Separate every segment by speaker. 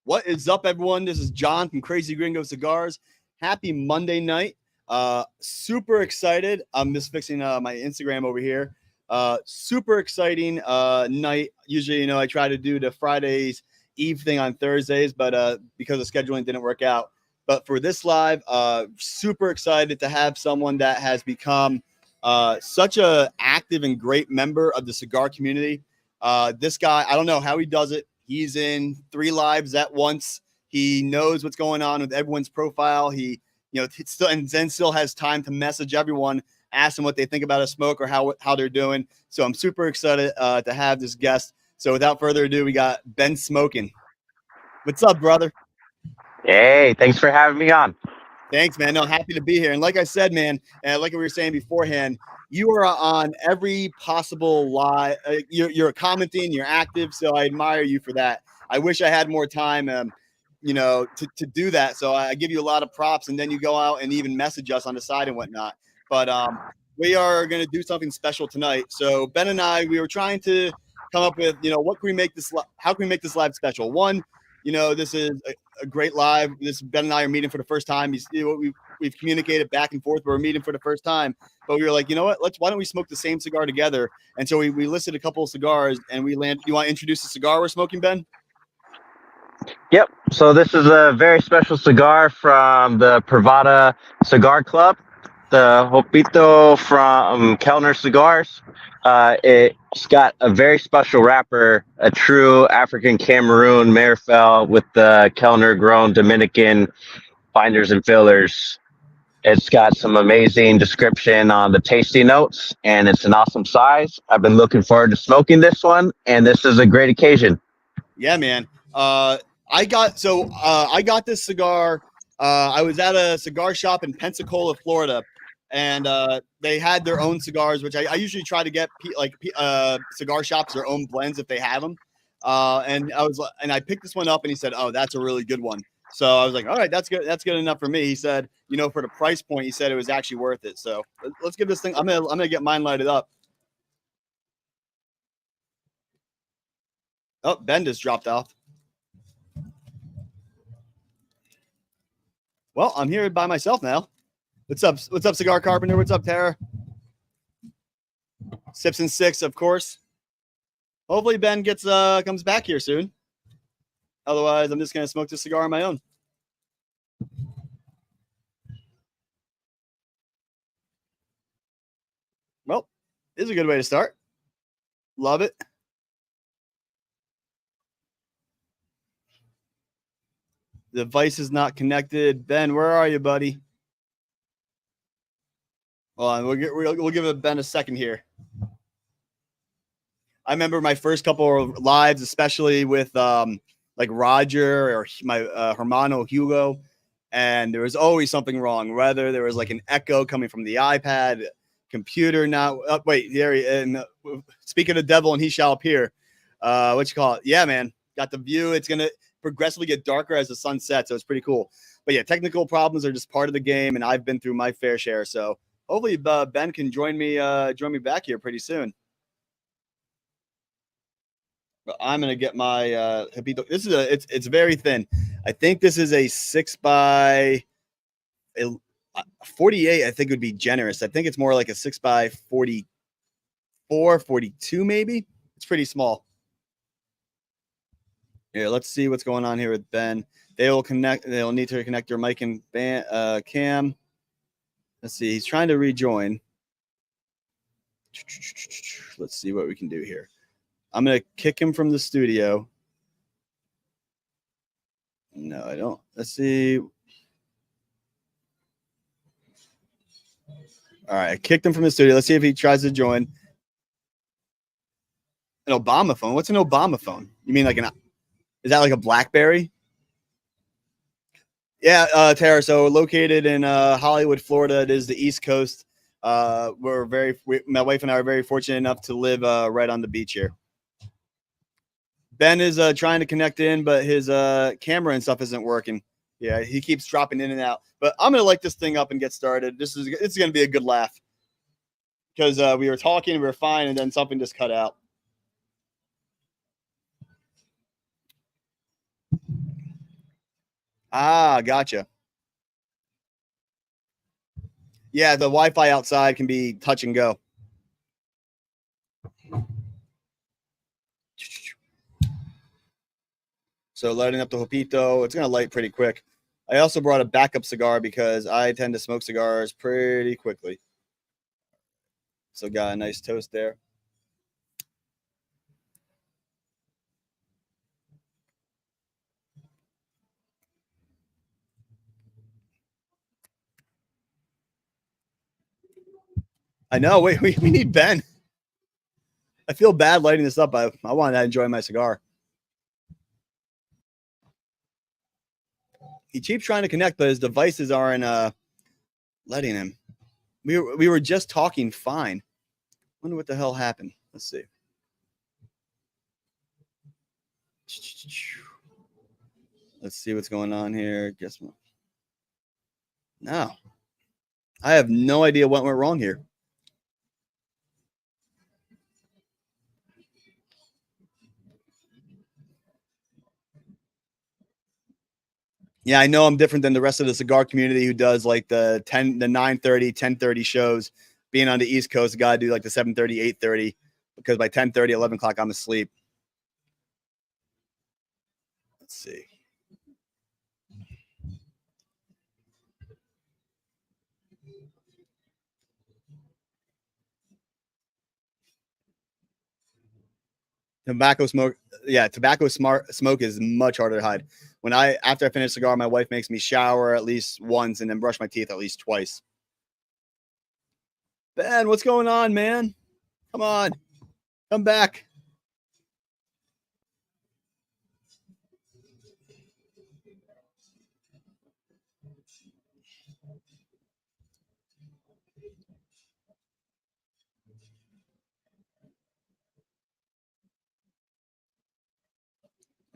Speaker 1: What is up, everyone? This is John from Crazy Gringo Cigars. Happy Monday night. Super excited. I'm just fixing my Instagram over here. Super exciting night. Usually, I try to do the Fridays Eve thing on Thursdays, but because of scheduling didn't work out. But for this live, super excited to have someone that has become such a active and great member of the cigar community. This guy, I don't know how he does it. He's in 3 lives at once. He knows what's going on with everyone's profile. He, still and then still has time to message everyone, ask them what they think about a smoke or how they're doing. So I'm super excited to have this guest. So without further ado, we got Ben Smoking. What's up, brother?
Speaker 2: Hey, thanks for having me on.
Speaker 1: Thanks, man. No, happy to be here. And like I said, man, and like we were saying beforehand, you are on every possible live. You're commenting, you're active, so I admire you for that. I wish I had more time, to do that. So I give you a lot of props, and then you go out and even message us on the side and whatnot. But we are going to do something special tonight. So Ben and I, we were trying to come up with, what can we make this? How can we make this live special? One, this is a great live. This Ben and I are meeting for the first time. We've communicated back and forth, but we're meeting for the first time. But we were like, you know what? Why don't we smoke the same cigar together? And so we listed a couple of cigars, and we landed. You want to introduce the cigar we're smoking, Ben?
Speaker 2: Yep. So this is a very special cigar from the Privada Cigar Club, the Jopito from Kellner Cigars. It's got a very special wrapper, a true African Cameroon Marifel with the Kellner grown Dominican binders and fillers. It's got some amazing description on the tasty notes, and it's an awesome size. I've been looking forward to smoking this one, and this is a great occasion.
Speaker 1: Yeah, man. I got this cigar. I was at a cigar shop in Pensacola, Florida, and they had their own cigars, which I usually try to get cigar shops their own blends if they have them. And I picked this one up, and he said, "Oh, that's a really good one." So I was like, "All right, that's good. That's good enough for me." He said, for the price point, he said it was actually worth it. So let's give this thing. I'm gonna get mine lighted up. Oh, Ben just dropped off. Well, I'm here by myself now. What's up? What's up, Cigar Carpenter? What's up, Tara? Sips and Six, of course. Hopefully Ben comes back here soon. Otherwise, I'm just gonna smoke this cigar on my own. Well, this is a good way to start. Love it. The device is not connected. Ben, where are you, buddy? Hold on, we'll give Ben a second here. I remember my first couple of lives, especially with like Roger or my hermano Hugo, and there was always something wrong. Whether there was like an echo coming from the iPad, computer not. Wait, here. And speak of the devil, and he shall appear. What you call it? Yeah, man. Got the view. It's gonna progressively get darker as the sun sets, so it's pretty cool. But yeah, technical problems are just part of the game, and I've been through my fair share. So hopefully Ben can join me back here pretty soon. But I'm gonna get my Jopito. This is it's very thin. I think this is a 6x48. I think would be generous. I think it's more like a 6x44, 42 maybe. It's pretty small. Here, let's see what's going on here with Ben. They'll need to connect their mic and cam. Let's see. He's trying to rejoin. Let's see what we can do here. I'm going to kick him from the studio. No, I don't. Let's see. All right, I kicked him from the studio. Let's see if he tries to join. An Obama phone? What's an Obama phone? You mean like is that like a BlackBerry? Yeah, Tara. So located in Hollywood, Florida. It is the East Coast. My wife and I are very fortunate enough to live right on the beach here. Ben is trying to connect in, but his camera and stuff isn't working. Yeah, he keeps dropping in and out. But I'm gonna light this thing up and get started. It's gonna be a good laugh because we were talking, we were fine, and then something just cut out. Ah, gotcha. Yeah, the Wi-Fi outside can be touch and go. So lighting up the Jopito, it's gonna light pretty quick. I also brought a backup cigar because I tend to smoke cigars pretty quickly. So got a nice toast there. I know. Wait, we need Ben. I feel bad lighting this up. I wanted to enjoy my cigar. He keeps trying to connect, but his devices aren't letting him. We were just talking fine. Wonder what the hell happened. Let's see. Let's see what's going on here. Guess what? No. I have no idea what went wrong here. Yeah, I know I'm different than the rest of the cigar community who does like the 9:30, 10:30 shows. Being on the East Coast, I gotta do like the 7:30, 8:30 because by 10:30, 11 o'clock, I'm asleep. Let's see. Tobacco smoke, yeah, smoke is much harder to hide. After I finish a cigar, my wife makes me shower at least once and then brush my teeth at least twice. Ben, what's going on, man? Come on, come back.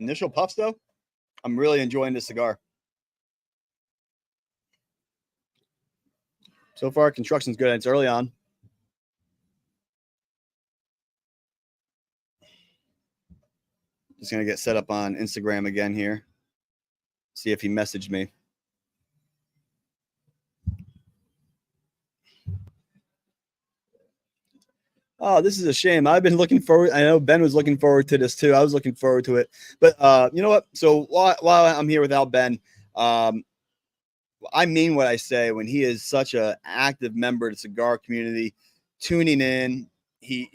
Speaker 1: Initial puffs, though, I'm really enjoying this cigar. So far, construction's good. It's early on. Just gonna get set up on Instagram again here. See if he messaged me. Oh, this is a shame. I've been looking forward. I know Ben was looking forward to this too. I was looking forward to it. But you know what? So while I'm here without Ben, I mean what I say when he is such an active member of the cigar community, tuning in. He,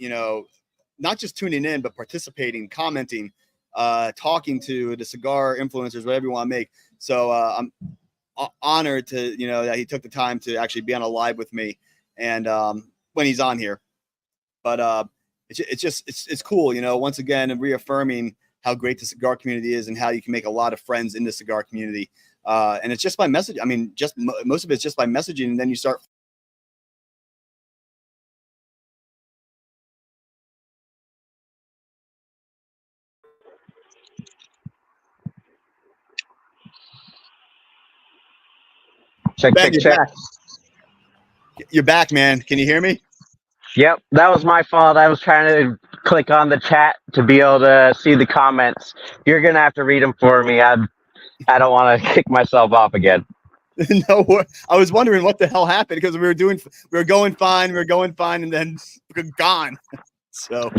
Speaker 1: not just tuning in, but participating, commenting, talking to the cigar influencers, whatever you want to make. So I'm honored to, that he took the time to actually be on a live with me and when he's on here. But it's cool, once again, reaffirming how great the cigar community is and how you can make a lot of friends in the cigar community. And it's just by message. I mean, just most of it's just by messaging, and then you start.
Speaker 2: Check,
Speaker 1: Ben,
Speaker 2: check, check.
Speaker 1: You're back, man. Can you hear me?
Speaker 2: Yep, that was my fault. I was trying to click on the chat to be able to see the comments. You're gonna have to read them for me. I don't want to kick myself off again.
Speaker 1: No, I was wondering what the hell happened because we were going fine, and then gone. So,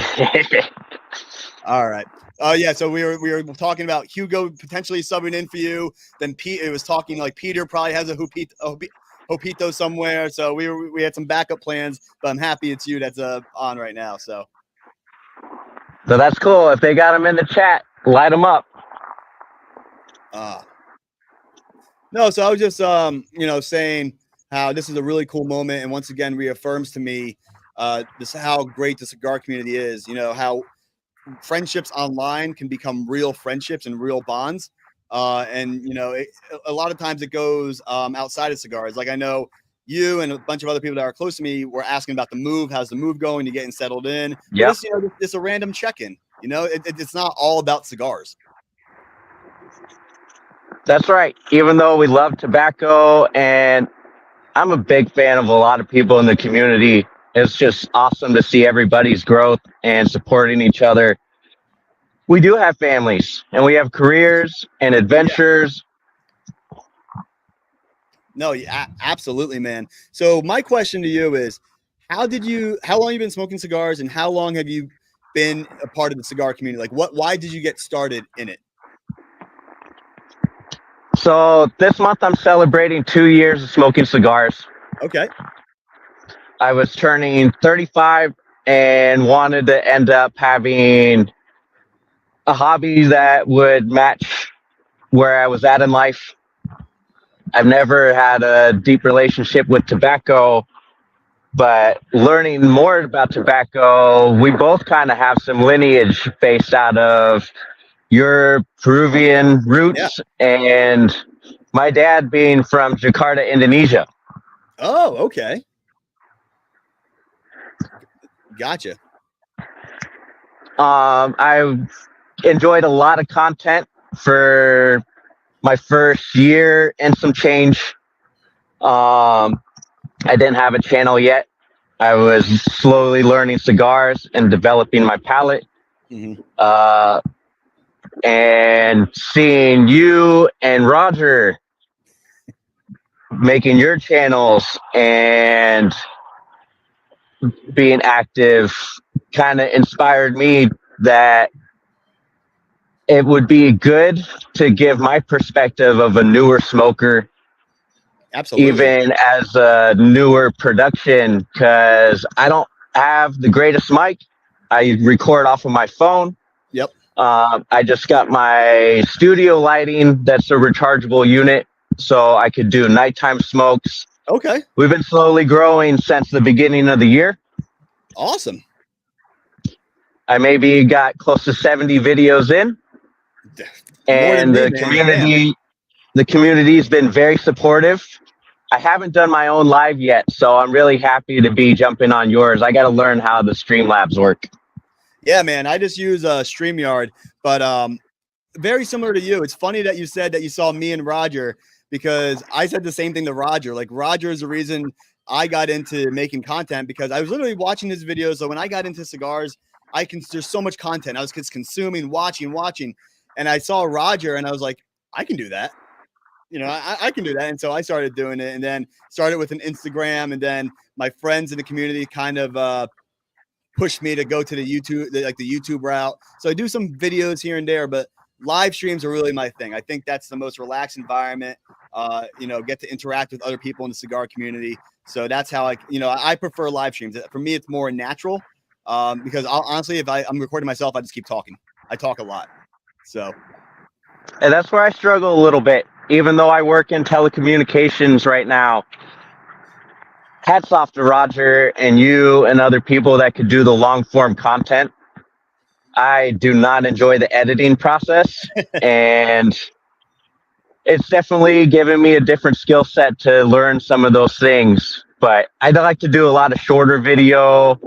Speaker 1: all right. Oh yeah, so we were talking about Hugo potentially subbing in for you. Then it was talking like Peter probably has a Jopito somewhere. So we had some backup plans, but I'm happy it's you that's on right now. So
Speaker 2: that's cool. If they got them in the chat, light them up.
Speaker 1: No, so I was just saying how this is a really cool moment, and once again reaffirms to me this how great the cigar community is. How friendships online can become real friendships and real bonds. And a lot of times it goes outside of cigars. Like I know you and a bunch of other people that are close to me were asking about the move. How's the move going? You getting settled in?
Speaker 2: Yeah.
Speaker 1: It's a random check-in. It's not all about cigars.
Speaker 2: That's right. Even though we love tobacco, and I'm a big fan of a lot of people in the community, it's just awesome to see everybody's growth and supporting each other. We do have families and we have careers and adventures.
Speaker 1: No, yeah, absolutely, man. So my question to you is, how long you been smoking cigars, and how long have you been a part of the cigar community? Like, why did you get started in it?
Speaker 2: So this month I'm celebrating 2 years of smoking cigars.
Speaker 1: Okay.
Speaker 2: I was turning 35 and wanted to end up having a hobby that would match where I was at in life. I've never had a deep relationship with tobacco, but learning more about tobacco, we both kind of have some lineage based out of your Peruvian
Speaker 1: Yeah.
Speaker 2: roots and my dad being from Jakarta, Indonesia.
Speaker 1: Oh, okay. Gotcha.
Speaker 2: I've enjoyed a lot of content for my first year and some change. I didn't have a channel yet. I was slowly learning cigars and developing my palate.
Speaker 1: Mhm.
Speaker 2: Uh, and seeing you and Roger making your channels and being active kind of inspired me that it would be good to give my perspective of a newer smoker,
Speaker 1: Absolutely.
Speaker 2: even as a newer production, because I don't have the greatest mic. I record off of my phone.
Speaker 1: Yep.
Speaker 2: I just got my studio lighting that's a rechargeable unit, so I could do nighttime smokes.
Speaker 1: Okay.
Speaker 2: We've been slowly growing since the beginning of the year.
Speaker 1: Awesome.
Speaker 2: I maybe got close to 70 videos in,
Speaker 1: More than
Speaker 2: and
Speaker 1: me, man. Damn.
Speaker 2: the community's been very supportive. I haven't done my own live yet, so I'm really happy to be jumping on yours. I got to learn how the Streamlabs work.
Speaker 1: Yeah, man. I just use StreamYard, but very similar to you. It's funny that you said that you saw me and Roger, because I said the same thing to Roger. Like, Roger is the reason I got into making content, because I was literally watching his videos. So when I got into cigars, there's so much content. I was just consuming, watching, and I saw Roger, and I was like, I can do that. I can do that. And so I started doing it, and then started with an Instagram, and then my friends in the community kind of pushed me to go to the YouTube route. So I do some videos here and there, but live streams are really my thing. I think that's the most relaxed environment. Get to interact with other people in the cigar community. So that's how I prefer live streams. For me, it's more natural, because honestly, if I'm recording myself, I just keep talking. I talk a lot. So.
Speaker 2: And that's where I struggle a little bit, even though I work in telecommunications right now. Hats off to Roger and you and other people that could do the long form content. I do not enjoy the editing process, and it's definitely given me a different skill set to learn some of those things. But I'd like to do a lot of shorter video.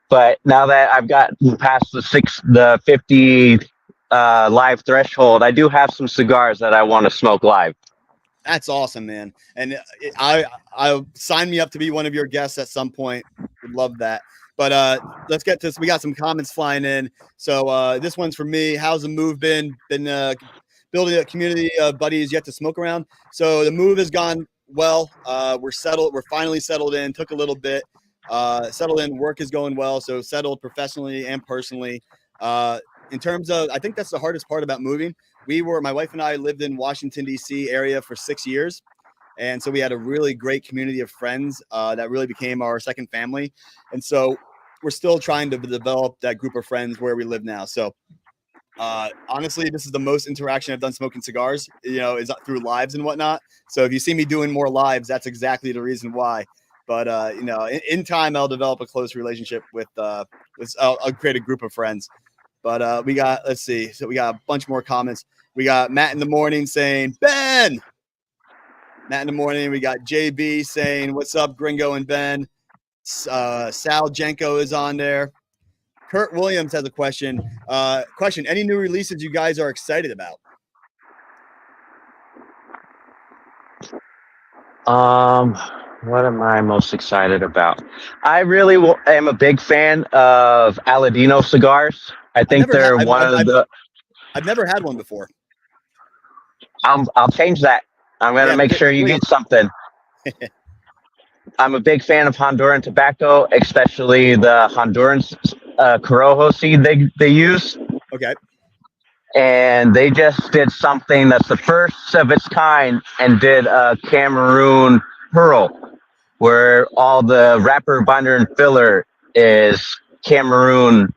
Speaker 2: But now that I've gotten past the 50 live threshold, I do have some cigars that I want to smoke live.
Speaker 1: That's awesome, man. And I sign me up to be one of your guests at some point. Would love that. But let's get to this. We got some comments flying in. So this one's for me. How's the move been? Been building a community of buddies yet to smoke around. So the move has gone well. We're settled. We're finally settled in. Took a little bit. Settled in. Work is going well. So settled professionally and personally. In terms of, I think that's the hardest part about moving. My wife and I lived in Washington, D.C. area for 6 years. And so we had a really great community of friends that really became our second family. And so we're still trying to develop that group of friends where we live now. So honestly, this is the most interaction I've done smoking cigars, is through lives and whatnot. So if you see me doing more lives, that's exactly the reason why. But, in time, I'll develop a close relationship with I'll create a group of friends. But let's see. So we got a bunch more comments. We got Matt in the morning saying, Ben. Matt in the morning. We got JB saying, what's up, Gringo and Ben. Sal Jenko is on there. Kurt Williams has a question. Any new releases you guys are excited about?
Speaker 2: What am I most excited about? I really am a big fan of Aladino cigars. I think they're
Speaker 1: I've never had one before.
Speaker 2: I'll change that. I'm gonna make sure you get something. I'm a big fan of Honduran tobacco, especially the Honduran Corojo seed they use.
Speaker 1: Okay.
Speaker 2: And they just did something that's the first of its kind and did a Cameroon pearl, where all the wrapper, binder, and filler is Cameroon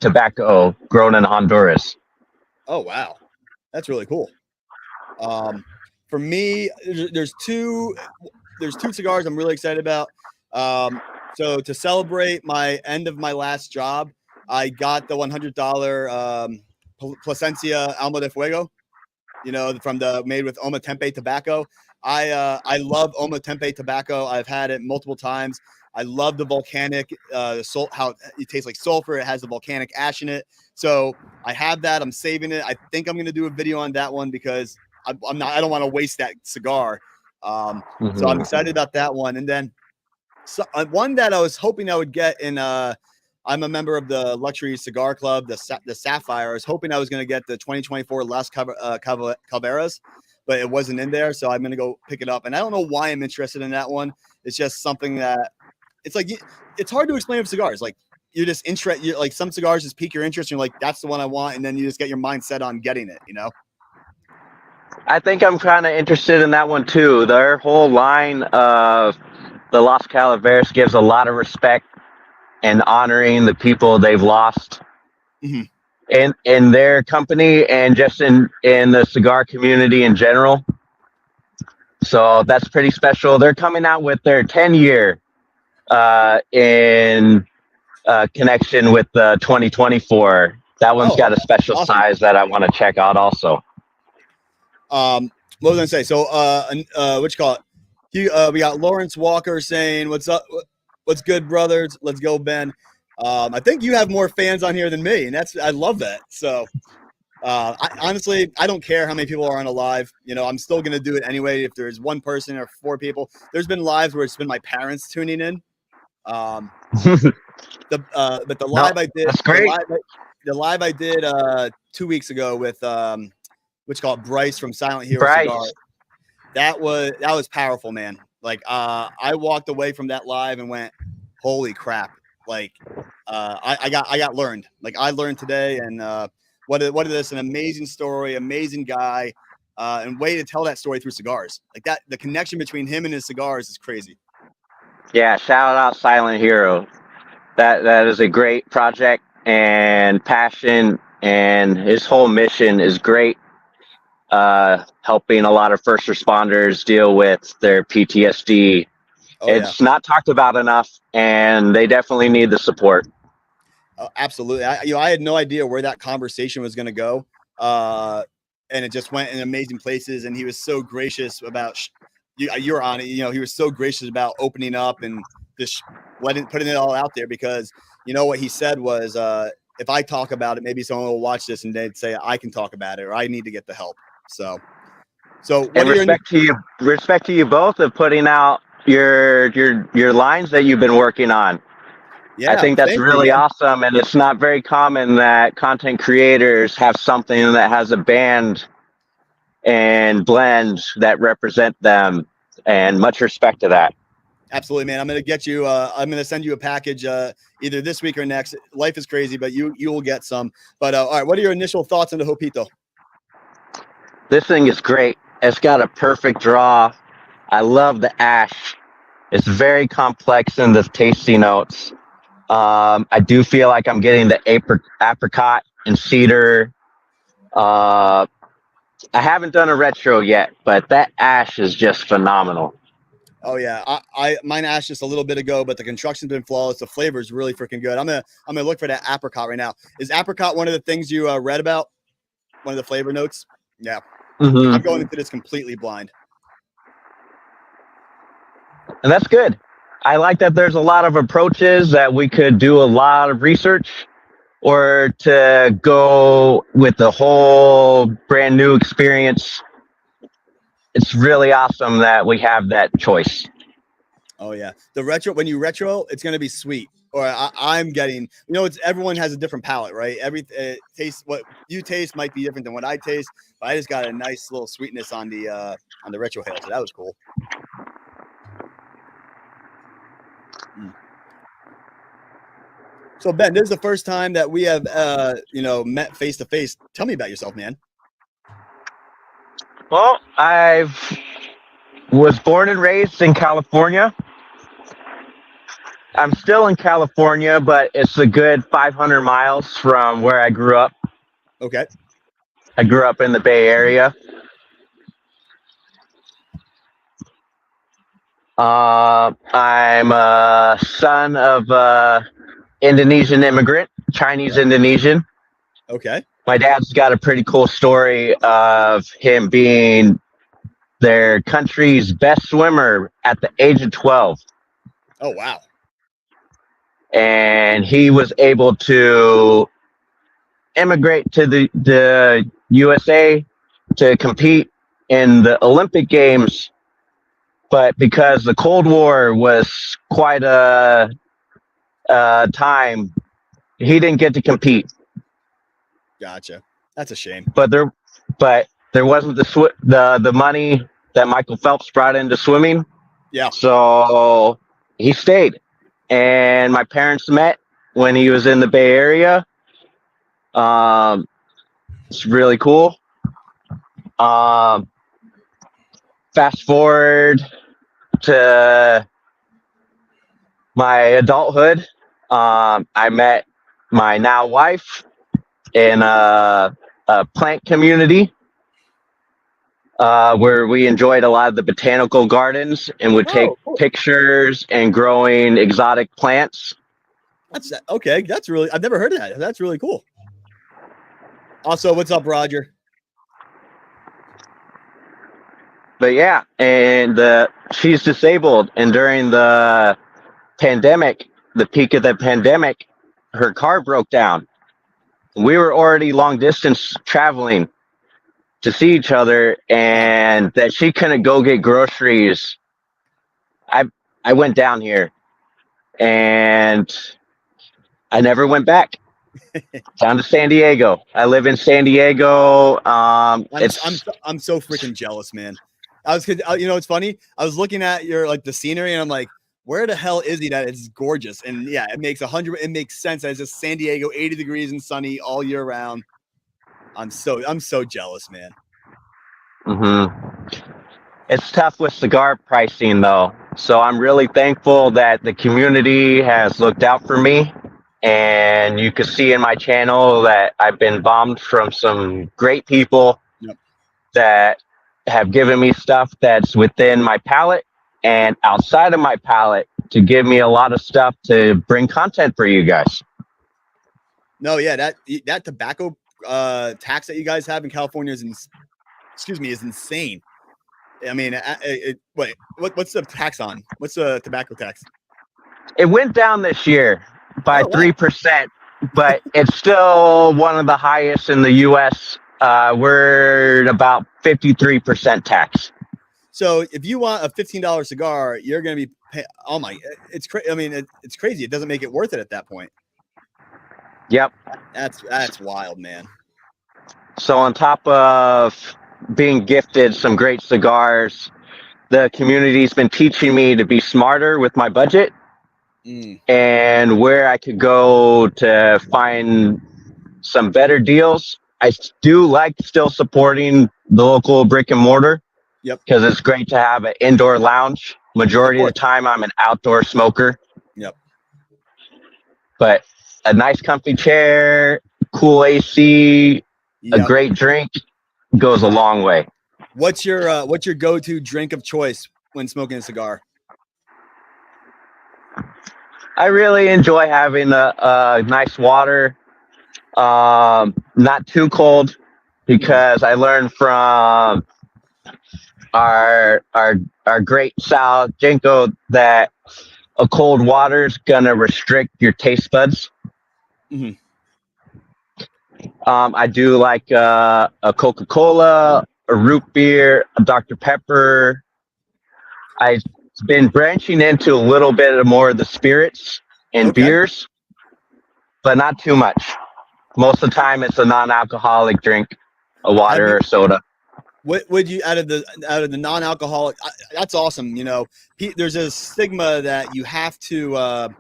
Speaker 2: tobacco grown in Honduras.
Speaker 1: Oh wow, that's really cool. For me, there's two cigars I'm really excited about. So to celebrate my end of my last job, I got the $100 Plasencia Alma de Fuego. You know, from the made with Oma Tempe tobacco. I love Oma Tempe tobacco. I've had it multiple times. I love the volcanic, how it tastes like sulfur. It has the volcanic ash in it. So I have that. I'm saving it. I think I'm going to do a video on that one because I'm not. I don't want to waste that cigar. So I'm excited about that one. And then one that I was hoping I would get in. I'm a member of the Luxury Cigar Club, the Sapphire. I was hoping I was going to get the 2024 Las Calveras, but it wasn't in there. So I'm going to go pick it up. And I don't know why I'm interested in that one. It's just something that it's like it's hard to explain with cigars. Like you're just interested. Like some cigars just pique your interest. And you're like, that's the one I want, and then you just get your mind set on getting it. You know.
Speaker 2: I think I'm kind of interested in that one too. Their whole line of the Las Calaveras gives a lot of respect and honoring the people they've lost in their company and just in the cigar community in general. So that's pretty special. They're coming out with their 10-year in connection with the 2024. That one's got a special size that I want to check out also.
Speaker 1: What was I gonna say? So, what you call it? We got Lawrence Walker saying, "What's up? What's good, brothers? Let's go, Ben." I think you have more fans on here than me, and I love that. So, honestly, I don't care how many people are on a live. You know, I'm still gonna do it anyway. If there's one person or four people, there's been lives where it's been my parents tuning in. But the live I did,
Speaker 2: that's great.
Speaker 1: The live I did 2 weeks ago with which called Bryce from Silent Hero Cigar. That was powerful, man. Like I walked away from that live and went, holy crap. Like I got learned. Like I learned today, and what is this? An amazing story, amazing guy, and way to tell that story through cigars. Like that, the connection between him and his cigars is crazy.
Speaker 2: Yeah, shout out Silent Hero. That is a great project and passion, and his whole mission is great. Helping a lot of first responders deal with their PTSD. It's not talked about enough, and they definitely need the support.
Speaker 1: Absolutely. I had no idea where that conversation was going to go. And it just went in amazing places. And he was so gracious about, you're on it. You know, he was so gracious about opening up and just putting it all out there, because you know what he said was, if I talk about it, maybe someone will watch this and they'd say, I can talk about it, or I need to get the help. So what
Speaker 2: respect to you both of putting out your lines that you've been working on. Yeah, I think that's really awesome, and it's not very common that content creators have something that has a band and blend that represent them, and much respect to that.
Speaker 1: Absolutely, man. I'm going to get you. I'm going to send you a package either this week or next. Life is crazy, but you will get some. But all right, what are your initial thoughts on the Jopito?
Speaker 2: This thing is great. It's got a perfect draw. I love the ash. It's very complex in the tasty notes. I do feel like I'm getting the apricot and cedar. I haven't done a retro yet, but that ash is just phenomenal.
Speaker 1: Oh yeah, mine ashed just a little bit ago, but the construction's been flawless. The flavor is really freaking good. I'm gonna look for that apricot right now. Is apricot one of the things you read about? One of the flavor notes? Yeah. I'm going into this completely blind.
Speaker 2: And that's good. I like that there's a lot of approaches that we could do a lot of research, or to go with the whole brand new experience. It's really awesome that we have that choice.
Speaker 1: Oh yeah, the retro. When you retro, it's gonna be sweet. Or I'm getting. You know, everyone has a different palate, right? Every taste, what you taste might be different than what I taste. But I just got a nice little sweetness on the retro hail, so that was cool. So Ben, this is the first time that we have met face to face. Tell me about yourself, man.
Speaker 2: Well, I was born and raised in California. I'm still in California, but it's a good 500 miles from where I grew up.
Speaker 1: Okay.
Speaker 2: I grew up in the Bay Area. I'm a son of Indonesian immigrant, Chinese Indonesian.
Speaker 1: Okay.
Speaker 2: My dad's got a pretty cool story of him being their country's best swimmer at the age of 12.
Speaker 1: Oh, wow.
Speaker 2: And he was able to immigrate to the USA to compete in the Olympic Games. But because the Cold War was quite a time, he didn't get to compete.
Speaker 1: Gotcha. That's a shame.
Speaker 2: But there wasn't the money that Michael Phelps brought into swimming.
Speaker 1: Yeah.
Speaker 2: So he stayed, and my parents met when he was in the Bay Area. It's really cool. Fast forward to my adulthood. I met my now wife in a plant community where we enjoyed a lot of the botanical gardens and would take
Speaker 1: cool.
Speaker 2: pictures and growing exotic plants.
Speaker 1: That's okay. That's really, I've never heard of that. That's really cool. Also, what's up, Roger?
Speaker 2: But yeah, and she's disabled, and during the pandemic, the peak of the pandemic, her car broke down. We were already long distance traveling to see each other, and that she couldn't go get groceries. I went down here, and I never went back. Down to San Diego. I live in San Diego.
Speaker 1: I'm so freaking jealous, man. It's funny. I was looking at your the scenery, and I'm like, where the hell is he? That it's gorgeous, and yeah, it makes sense. That it's just San Diego, 80 degrees and sunny all year round. I'm so jealous, man.
Speaker 2: Mm-hmm. It's tough with cigar pricing, though. So I'm really thankful that the community has looked out for me. And you can see in my channel that I've been bombed from some great people that have given me stuff that's within my palate and outside of my palate to give me a lot of stuff to bring content for you guys.
Speaker 1: No, yeah, that tobacco tax that you guys have in California is insane. I mean, what's the tax on? What's the tobacco tax?
Speaker 2: It went down this year by 3%, but it's still one of the highest in the U.S. We're at about 53% tax.
Speaker 1: So if you want a $15 cigar, you're going to be paying. Oh my, it's crazy. I mean, it's crazy. It doesn't make it worth it at that point.
Speaker 2: Yep.
Speaker 1: That's wild, man.
Speaker 2: So on top of being gifted some great cigars, the community's been teaching me to be smarter with my budget and where I could go to find some better deals. I do like still supporting the local brick and mortar.
Speaker 1: Yep.
Speaker 2: Because it's great to have an indoor lounge. Majority of the time, I'm an outdoor smoker.
Speaker 1: Yep.
Speaker 2: But a nice comfy chair, cool AC, a great drink goes a long way.
Speaker 1: What's your go-to drink of choice when smoking a cigar?
Speaker 2: I really enjoy having a nice water, not too cold, because I learned from our great Sal Jenko that a cold water is gonna restrict your taste buds.
Speaker 1: Mm-hmm.
Speaker 2: I do like a Coca-Cola, a root beer, a Dr. Pepper. I've been branching into a little bit more of the spirits and beers, but not too much. Most of the time, it's a non-alcoholic drink, a water or soda.
Speaker 1: What would you out of the non-alcoholic? That's awesome. You know, there's a stigma that you have to,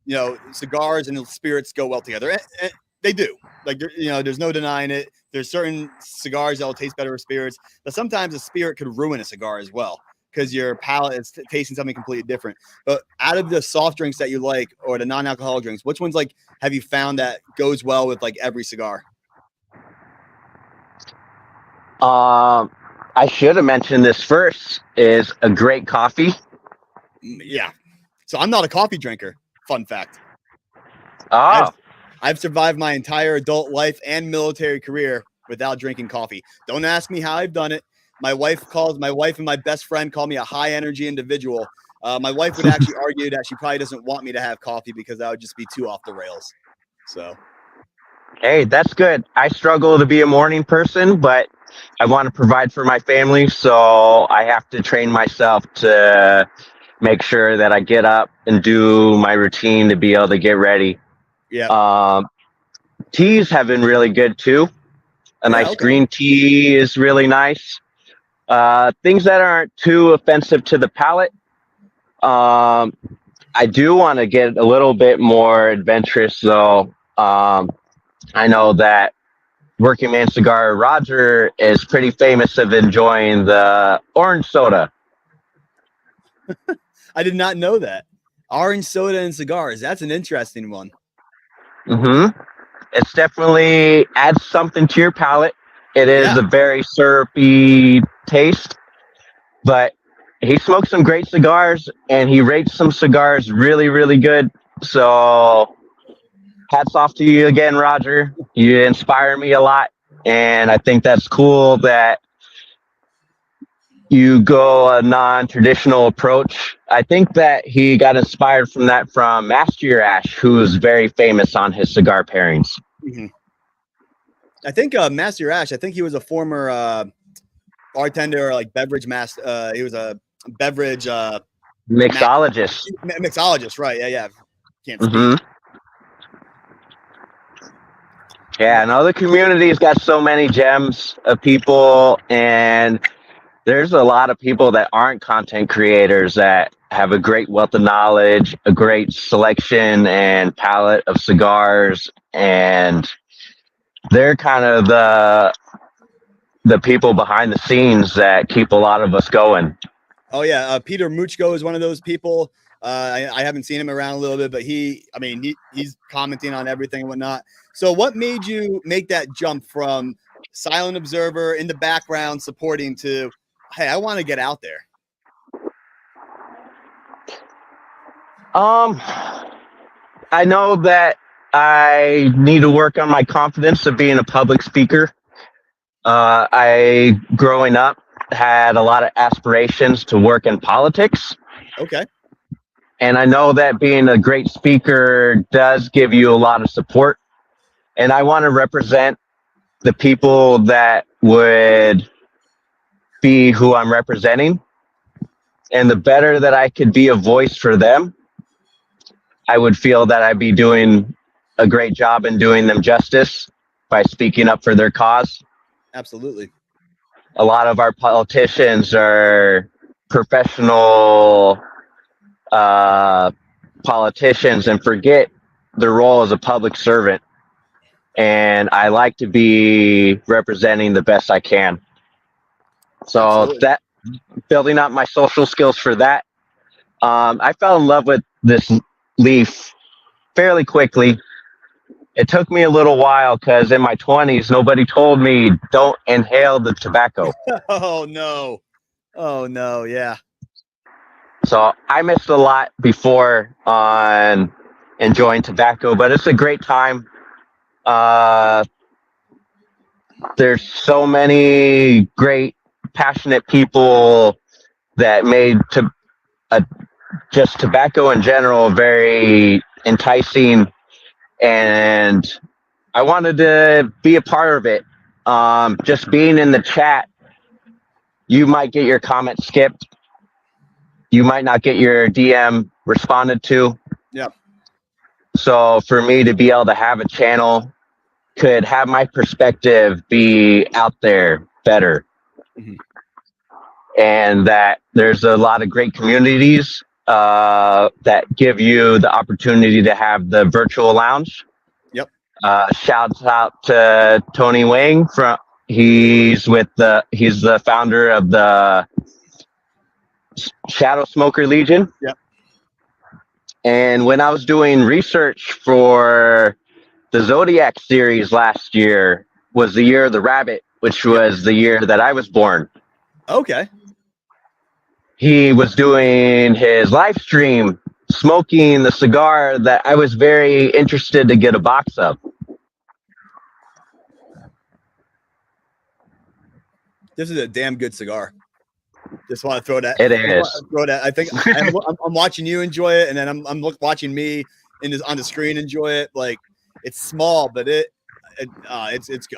Speaker 1: you know, cigars and spirits go well together. And they do. Like, you know, there's no denying it. There's certain cigars that will taste better with spirits, but sometimes a spirit could ruin a cigar as well because your palate is tasting something completely different. But out of the soft drinks that you like or the non-alcoholic drinks, which ones like have you found that goes well with like every cigar?
Speaker 2: I should have mentioned this first. Is a great coffee.
Speaker 1: Yeah. So I'm not a coffee drinker. Fun fact.
Speaker 2: Oh,
Speaker 1: I've survived my entire adult life and military career without drinking coffee. Don't ask me how I've done it. My wife and my best friend call me a high energy individual. My wife would actually argue that she probably doesn't want me to have coffee because I would just be too off the rails. So,
Speaker 2: hey, that's good. I struggle to be a morning person, but I want to provide for my family, so I have to train myself to make sure that I get up and do my routine to be able to get ready.
Speaker 1: yeah.
Speaker 2: Teas have been really good too. A nice
Speaker 1: Okay.
Speaker 2: green tea is really nice. Things that aren't too offensive to the palate. I do want to get a little bit more adventurous, though. I know that Working Man Cigar Roger is pretty famous of enjoying the orange soda.
Speaker 1: I did not know that. Orange soda and cigars. That's an interesting one.
Speaker 2: Mm-hmm. It's definitely adds something to your palate. It is a very syrupy taste, but he smokes some great cigars and he rates some cigars really, really good. So hats off to you again, Roger. You inspire me a lot. And I think that's cool that you go a non-traditional approach. I think that he got inspired from that from Master Ash, who's very famous on his cigar pairings.
Speaker 1: Mm-hmm. I think Master Ash, I think he was a former bartender or like beverage master. He was a beverage
Speaker 2: mixologist.
Speaker 1: Mixologist, right? Yeah. Can't speak.
Speaker 2: Mm-hmm. Yeah, and other communities got so many gems of people, and there's a lot of people that aren't content creators that have a great wealth of knowledge, a great selection and palette of cigars, and they're kind of the people behind the scenes that keep a lot of us going.
Speaker 1: Oh yeah, Peter Muchko is one of those people. I haven't seen him around a little bit, but he's commenting on everything and whatnot. So what made you make that jump from silent observer in the background supporting to, hey, I want to get out there?
Speaker 2: I know that I need to work on my confidence of being a public speaker. I, growing up, had a lot of aspirations to work in politics.
Speaker 1: Okay.
Speaker 2: And I know that being a great speaker does give you a lot of support. And I want to represent the people that would be who I'm representing. And the better that I could be a voice for them, I would feel that I'd be doing a great job in doing them justice by speaking up for their cause.
Speaker 1: Absolutely.
Speaker 2: A lot of our politicians are professional politicians and forget their role as a public servant. And I like to be representing the best I can. So
Speaker 1: Absolutely.
Speaker 2: that building up my social skills for that. I fell in love with this leaf fairly quickly. It took me a little while because in my 20s, nobody told me don't inhale the tobacco.
Speaker 1: Oh, no. Yeah.
Speaker 2: So I missed a lot before on enjoying tobacco, but it's a great time. There's so many great, passionate people that made just tobacco in general very enticing, and I wanted to be a part of it. Just being in the chat, you might get your comment skipped. You might not get your DM responded to.
Speaker 1: Yeah.
Speaker 2: So for me to be able to have a channel could have my perspective be out there better.
Speaker 1: Mhm.
Speaker 2: and that there's a lot of great communities that give you the opportunity to have the virtual lounge.
Speaker 1: Yep.
Speaker 2: Shouts out to Tony Wang from he's the founder of the Shadow Smoker Legion.
Speaker 1: Yep.
Speaker 2: And when I was doing research for the Zodiac series last year, was the year of the rabbit, which was the year that I was born.
Speaker 1: Okay.
Speaker 2: He was doing his live stream smoking the cigar that I was very interested to get a box of.
Speaker 1: This is a damn good cigar. Just want to throw that.
Speaker 2: It is.
Speaker 1: Throw that. I think I'm watching you enjoy it, and then I'm watching me on the screen enjoy it. Like, it's small, but it's.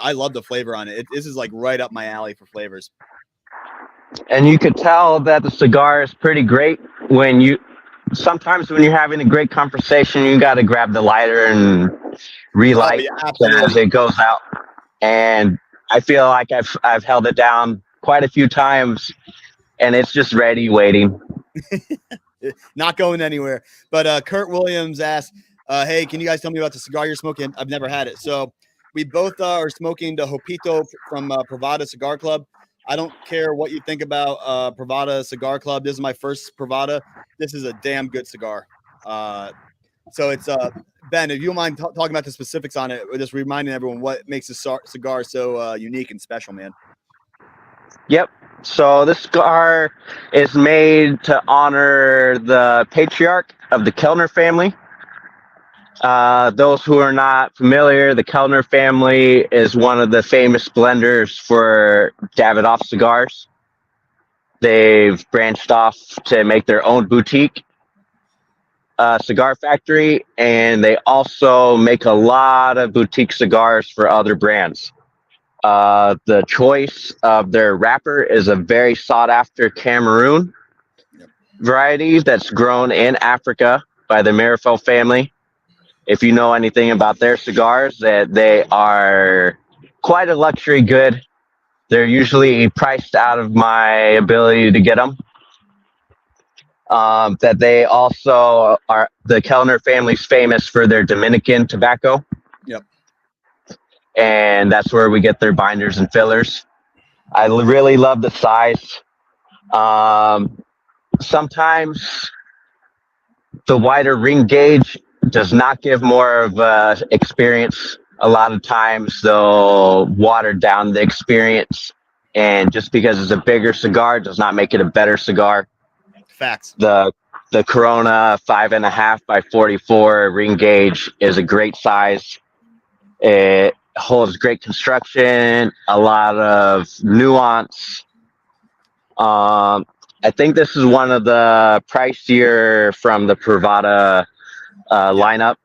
Speaker 1: I love the flavor on it. This is like right up my alley for flavors.
Speaker 2: And you could tell that the cigar is pretty great sometimes when you're having a great conversation, you got to grab the lighter and relight as it goes out. And I feel like I've held it down quite a few times, and it's just ready, waiting.
Speaker 1: Not going anywhere. But Kurt Williams asked, hey, can you guys tell me about the cigar you're smoking? I've never had it. So we both are smoking the Jopito from Privada Cigar Club. I don't care what you think about Privada Cigar Club. This is my first Privada. This is a damn good cigar. So it's Ben, if you don't mind talking about the specifics on it, or just reminding everyone what makes this cigar so unique and special, man.
Speaker 2: Yep. So this cigar is made to honor the patriarch of the Kellner family. Those who are not familiar, the Kellner family is one of the famous blenders for Davidoff cigars. They've branched off to make their own boutique cigar factory, and they also make a lot of boutique cigars for other brands. The choice of their wrapper is a very sought after Cameroon variety that's grown in Africa by the Marifel family. If you know anything about their cigars, that they are quite a luxury good. They're usually priced out of my ability to get them. That they also are, the Kellner family's famous for their Dominican tobacco.
Speaker 1: Yep.
Speaker 2: And that's where we get their binders and fillers. I really love the size. Sometimes the wider ring gauge does not give more of a experience. A lot of times they'll water down the experience, and just because it's a bigger cigar does not make it a better cigar.
Speaker 1: Facts.
Speaker 2: The Corona 5.5 by 44 ring gauge is a great size. It holds great construction, a lot of nuance. I think this is one of the pricier from the Privada lineup.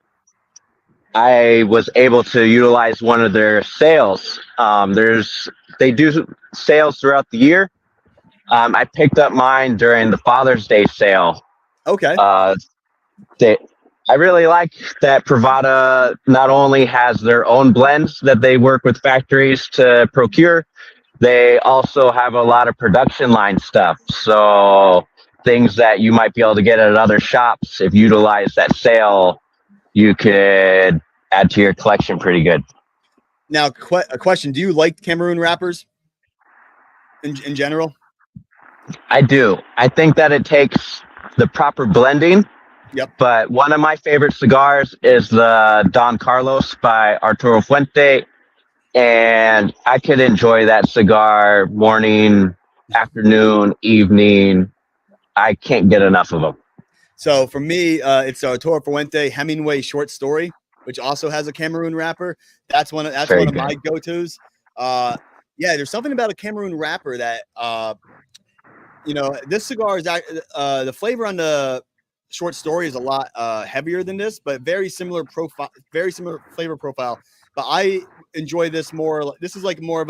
Speaker 2: I was able to utilize one of their sales. They do sales throughout the year. I picked up mine during the Father's Day sale.
Speaker 1: Okay.
Speaker 2: I really like that Privada not only has their own blends that they work with factories to procure, they also have a lot of production line stuff. So things that you might be able to get at other shops, if you utilize that sale, you could add to your collection pretty good.
Speaker 1: Now, a question: do you like Cameroon wrappers in general?
Speaker 2: I do. I think that it takes the proper blending.
Speaker 1: Yep.
Speaker 2: But one of my favorite cigars is the Don Carlos by Arturo Fuente. And I could enjoy that cigar morning, afternoon, evening. I can't get enough of them.
Speaker 1: So for me, it's Arturo Fuente Hemingway short story, which also has a Cameroon wrapper. That's one of my go-tos. Yeah, there's something about a Cameroon wrapper that this cigar is the flavor on the short story is a lot heavier than this, but very similar flavor profile. But I enjoy this more. This is like more of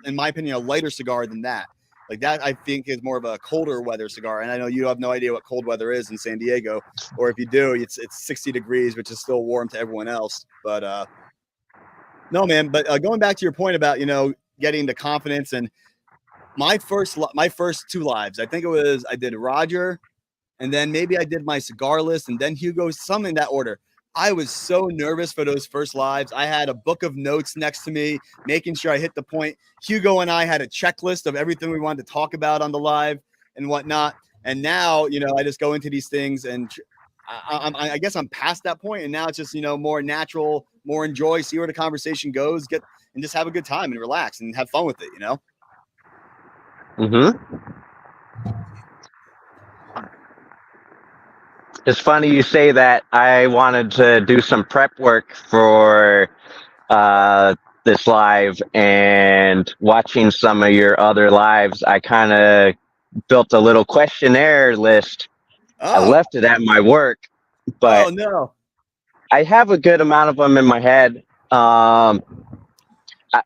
Speaker 1: in my opinion, a lighter cigar than that. Like that, I think is more of a colder weather cigar. And I know you have no idea what cold weather is in San Diego, or if you do, it's 60 degrees, which is still warm to everyone else. But no, man. But going back to your point about getting the confidence, and my first two lives. I think it was I did Roger, and then maybe I did my cigar list, and then Hugo, some in that order. I was so nervous for those first lives. I had a book of notes next to me, making sure I hit the point. Hugo and I had a checklist of everything we wanted to talk about on the live and whatnot. And now, I just go into these things, and I guess I'm past that point, and now it's just more natural, more enjoy, see where the conversation goes, and just have a good time and relax and have fun with it.
Speaker 2: Mm-hmm. It's funny you say that. I wanted to do some prep work for this live, and watching some of your other lives, I kind of built a little questionnaire list. I
Speaker 1: Oh,
Speaker 2: left it at my work, but
Speaker 1: oh no.
Speaker 2: I have a good amount of them in my head.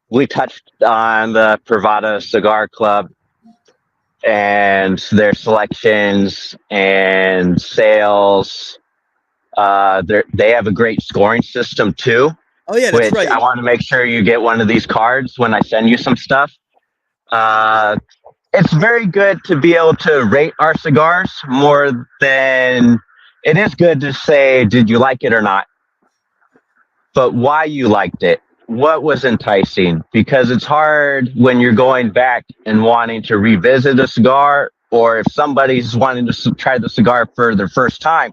Speaker 2: We touched on the Privada Cigar Club and their selections and sales. They have a great scoring system too,
Speaker 1: Oh yeah, that's
Speaker 2: which
Speaker 1: right.
Speaker 2: I want to make sure you get one of these cards when I send you some stuff. It's very good to be able to rate our cigars more than it is good to say, did you like it or not? But why you liked it? What was enticing? Because it's hard when you're going back and wanting to revisit a cigar, or if somebody's wanting to try the cigar for their first time.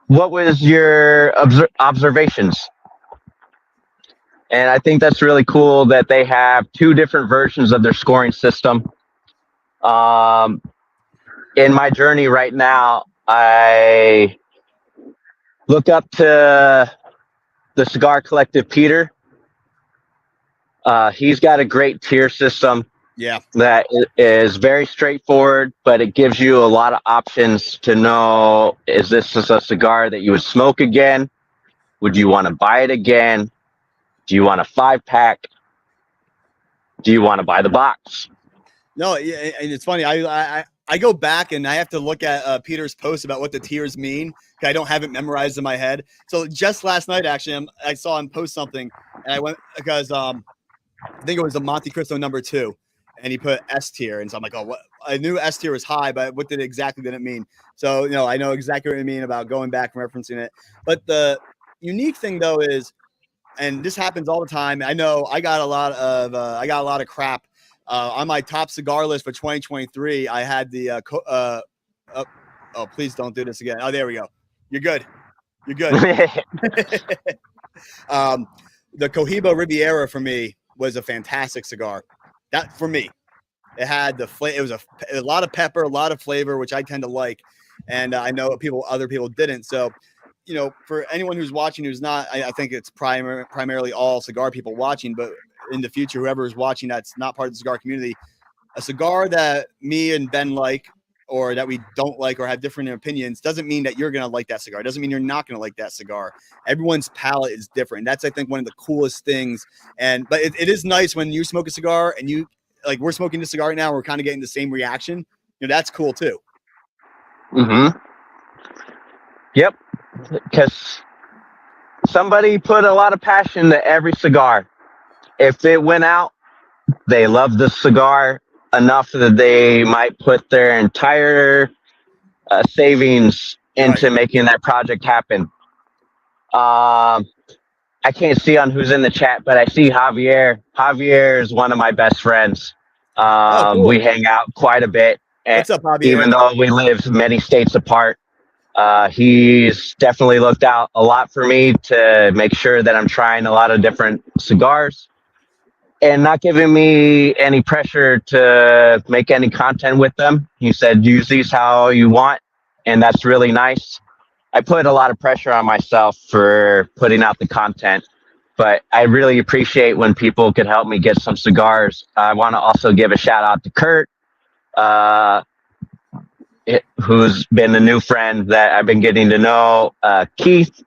Speaker 2: What was your observations? And I think that's really cool that they have two different versions of their scoring system. In my journey right now, I look up to the Cigar Collective Peter. He's got a great tier system.
Speaker 1: Yeah.
Speaker 2: That is very straightforward, but it gives you a lot of options to know, is this just a cigar that you would smoke again? Would you want to buy it again? Do you want a 5-pack? Do you want to buy the box?
Speaker 1: No, yeah, and it's funny. I go back and I have to look at Peter's post about what the tiers mean. I don't have it memorized in my head. So just last night, actually, I saw him post something, and I went because I think it was the Monte Cristo #2, and he put S tier, and so I'm like, oh, what? I knew S tier was high, but what did it mean? So I know exactly what I mean about going back and referencing it. But the unique thing though is, and this happens all the time. I know I got a lot of crap on my top cigar list for 2023. I had the oh, please don't do this again. Oh, there we go. You're good. The Cohiba Riviera for me was a fantastic cigar. That for me, it had the flavor. It was a lot of pepper, a lot of flavor, which I tend to like, and I know other people didn't. So, for anyone who's watching who's not, I think it's primarily all cigar people watching, but in the future, whoever is watching that's not part of the cigar community, a cigar that me and Ben like, or that we don't like, or have different opinions, doesn't mean that you're going to like that cigar. It doesn't mean you're not going to like that cigar. Everyone's palate is different. That's, I think, one of the coolest things. But it is nice when you smoke a cigar and you, like, we're smoking this cigar right now, we're kind of getting the same reaction. That's cool too.
Speaker 2: Mm-hmm. Yep. Because somebody put a lot of passion to every cigar. If it went out, they love the cigar enough that they might put their entire savings into making that project happen. I can't see on who's in the chat, but I see Javier. Javier is one of my best friends.
Speaker 1: Cool.
Speaker 2: We hang out quite a bit.
Speaker 1: What's up, Javier?
Speaker 2: Even though we live many states apart, he's definitely looked out a lot for me to make sure that I'm trying a lot of different cigars and not giving me any pressure to make any content with them. He said, use these how you want. And that's really nice. I put a lot of pressure on myself for putting out the content, but I really appreciate when people could help me get some cigars. I want to also give a shout out to Kurt, who's been a new friend that I've been getting to know. Keith,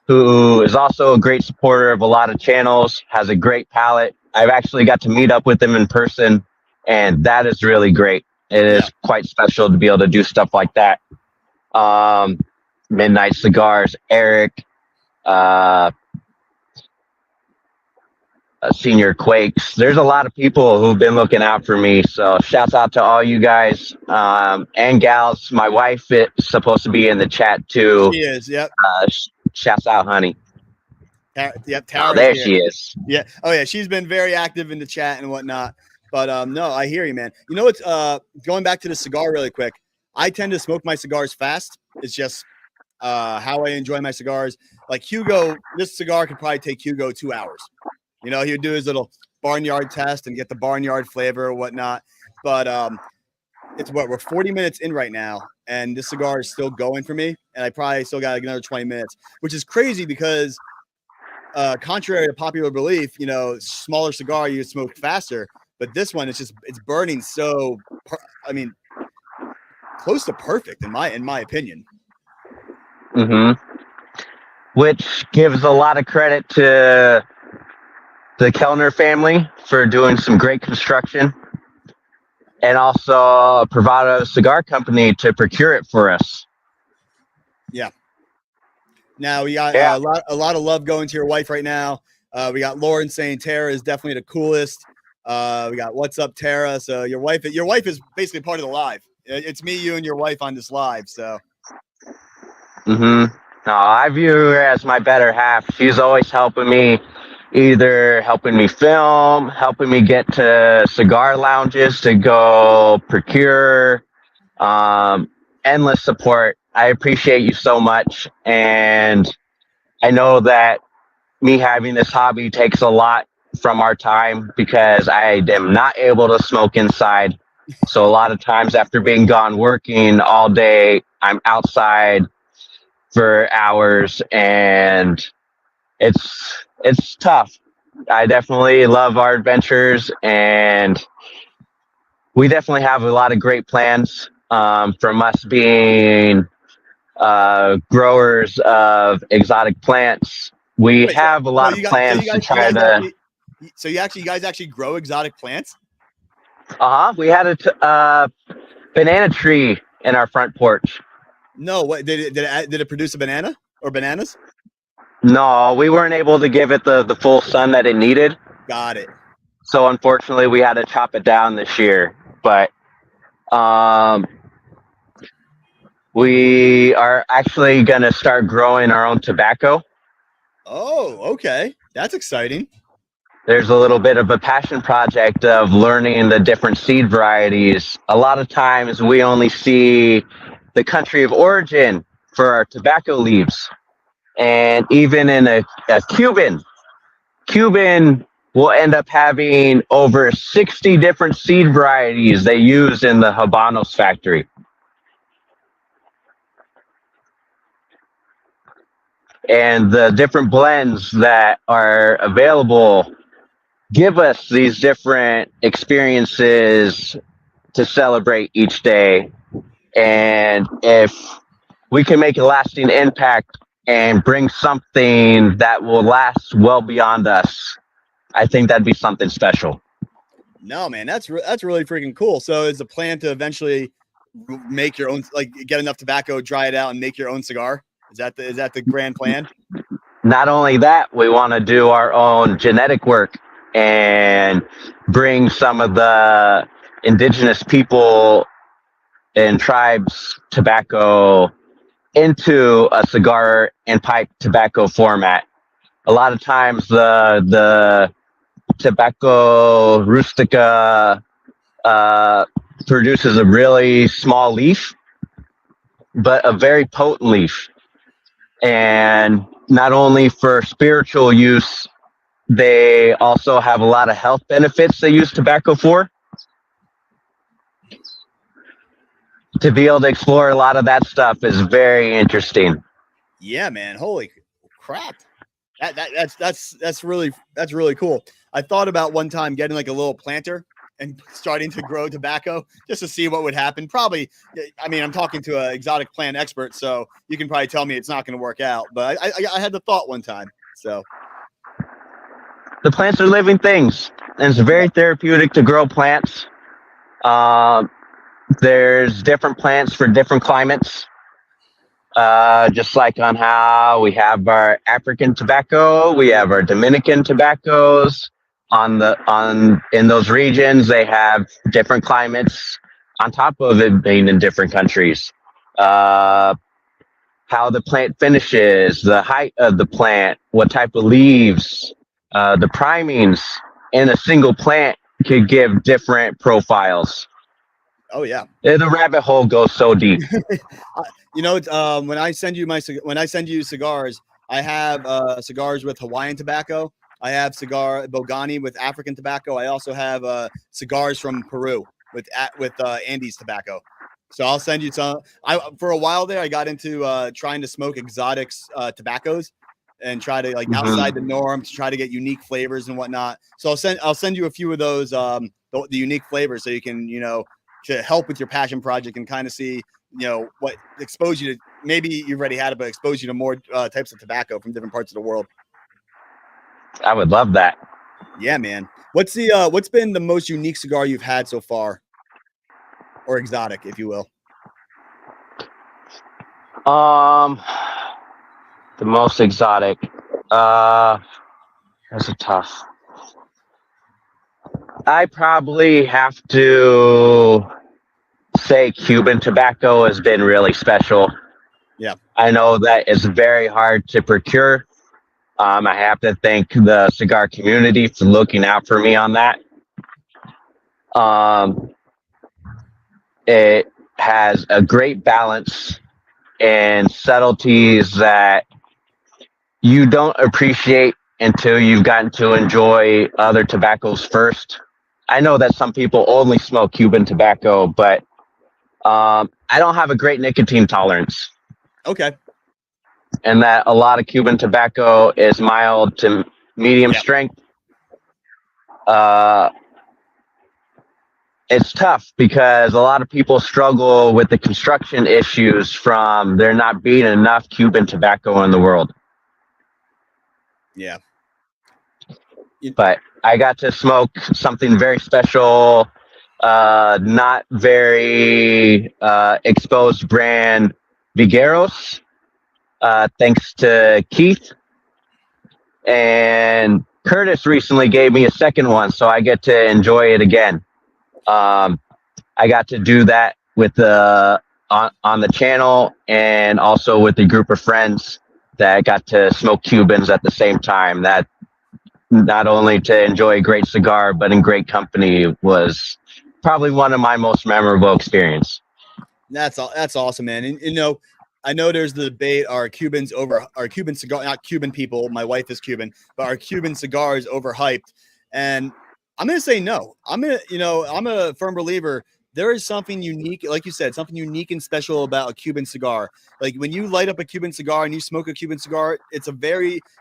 Speaker 2: who is also a great supporter of a lot of channels, has a great palate. I've actually got to meet up with him in person, and that is really great. It is quite special to be able to do stuff like that. Midnight Cigars, Eric, Senior Quakes. There's a lot of people who've been looking out for me. So shouts out to all you guys and gals. My wife is supposed to be in the chat too.
Speaker 1: She is. Yep.
Speaker 2: Shouts out, honey.
Speaker 1: Yep.
Speaker 2: Oh,
Speaker 1: Tara's
Speaker 2: there
Speaker 1: here.
Speaker 2: she is.
Speaker 1: Yeah. Oh yeah. She's been very active in the chat and whatnot. But no, I hear you, man. You know what's going back to the cigar really quick. I tend to smoke my cigars fast. It's just how I enjoy my cigars. Like Hugo, this cigar could probably take Hugo 2 hours. You know, he would do his little barnyard test and get the barnyard flavor or whatnot. But it's what we're 40 minutes in right now, and this cigar is still going for me. And I probably still got another 20 minutes, which is crazy because contrary to popular belief, you know, smaller cigar you smoke faster. But this one, it's burning so. I mean, close to perfect in my opinion.
Speaker 2: Mm-hmm. Which gives a lot of credit to the Kellner family for doing some great construction, and also Privada Cigar Company to procure it for us.
Speaker 1: Yeah. Now we got a lot of love going to your wife right now. We got Lauren saying Tara is definitely the coolest. We got what's up, Tara. So your wife is basically part of the live. It's me, you, and your wife on this live. So.
Speaker 2: Mm-hmm. No, I view her as my better half. She's always helping me, either helping me film, helping me get to cigar lounges to go procure, endless support. I appreciate you so much. And I know that me having this hobby takes a lot from our time because I am not able to smoke inside. So a lot of times after being gone working all day, I'm outside for hours, and it's tough. I definitely love our adventures, and we definitely have a lot of great plans from us being growers of exotic plants. We have a lot of plans to try to.
Speaker 1: So you guys actually grow exotic plants?
Speaker 2: We had a banana tree in our front porch.
Speaker 1: No, what did it produce a banana or bananas?
Speaker 2: No, we weren't able to give it the full sun that it needed.
Speaker 1: Got it.
Speaker 2: So unfortunately, we had to chop it down this year. But we are actually going to start growing our own tobacco.
Speaker 1: Oh, okay. That's exciting.
Speaker 2: There's a little bit of a passion project of learning the different seed varieties. A lot of times we only see the country of origin for our tobacco leaves. And even in a Cuban will end up having over 60 different seed varieties they use in the Habanos factory. And the different blends that are available give us these different experiences to celebrate each day. And if we can make a lasting impact and bring something that will last well beyond us, I think that'd be something special.
Speaker 1: No, man, that's really freaking cool. So is the plan to eventually make your own, like get enough tobacco, dry it out, and make your own cigar? Is that the grand plan?
Speaker 2: Not only that, we want to do our own genetic work and bring some of the indigenous people and tribes tobacco into a cigar and pipe tobacco format. A lot of times the tobacco rustica produces a really small leaf, but a very potent leaf. And not only for spiritual use, they also have a lot of health benefits they use tobacco for. To be able to explore a lot of that stuff is very interesting.
Speaker 1: Yeah, man. Holy crap. That's really cool. I thought about one time getting like a little planter and starting to grow tobacco just to see what would happen. Probably, I mean, I'm talking to an exotic plant expert, so you can probably tell me it's not going to work out. But I had the thought one time. So
Speaker 2: the plants are living things, and it's very therapeutic to grow plants. There's different plants for different climates. Just like on how we have our African tobacco, we have our Dominican tobaccos, in those regions, they have different climates on top of it being in different countries. Uh, how the plant finishes, the height of the plant, what type of leaves, the primings in a single plant could give different profiles.
Speaker 1: Oh yeah.
Speaker 2: The rabbit hole goes so deep.
Speaker 1: When I send you cigars, I have cigars with Hawaiian tobacco. I have cigar Bogani with African tobacco. I also have cigars from Peru with Andes tobacco. So I'll send you some. For a while there, I got into trying to smoke exotic tobaccos and try to outside the norm to try to get unique flavors and whatnot. So I'll send you a few of those the unique flavors so you can to help with your passion project and kind of see what expose you to. Maybe you've already had it, but expose you to more types of tobacco from different parts of the world.
Speaker 2: I would love that.
Speaker 1: Yeah, man. What's been the most unique cigar you've had so far, or exotic, if you will?
Speaker 2: The most exotic. That's a tough. I probably have to say Cuban tobacco has been really special.
Speaker 1: Yeah.
Speaker 2: I know that it's very hard to procure. I have to thank the cigar community for looking out for me on that. It has a great balance and subtleties that you don't appreciate until you've gotten to enjoy other tobaccos first. I know that some people only smoke Cuban tobacco, but I don't have a great nicotine tolerance.
Speaker 1: Okay.
Speaker 2: And that a lot of Cuban tobacco is mild to medium strength. It's tough because a lot of people struggle with the construction issues from there not being enough Cuban tobacco in the world.
Speaker 1: Yeah.
Speaker 2: But I got to smoke something very special, not very exposed brand Vigueros, thanks to Keith. And Curtis recently gave me a second one, so I get to enjoy it again. I got to do that with on the channel and also with a group of friends that got to smoke Cubans at the same time. That not only to enjoy a great cigar, but in great company was probably one of my most memorable experience.
Speaker 1: That's awesome, man. And I know there's the debate: are Cuban cigar, not Cuban people? My wife is Cuban, but are Cuban cigars overhyped? And I'm gonna say no. I'm a firm believer. There is something unique, like you said, something unique and special about a Cuban cigar. Like when you light up a Cuban cigar and you smoke a Cuban cigar, it's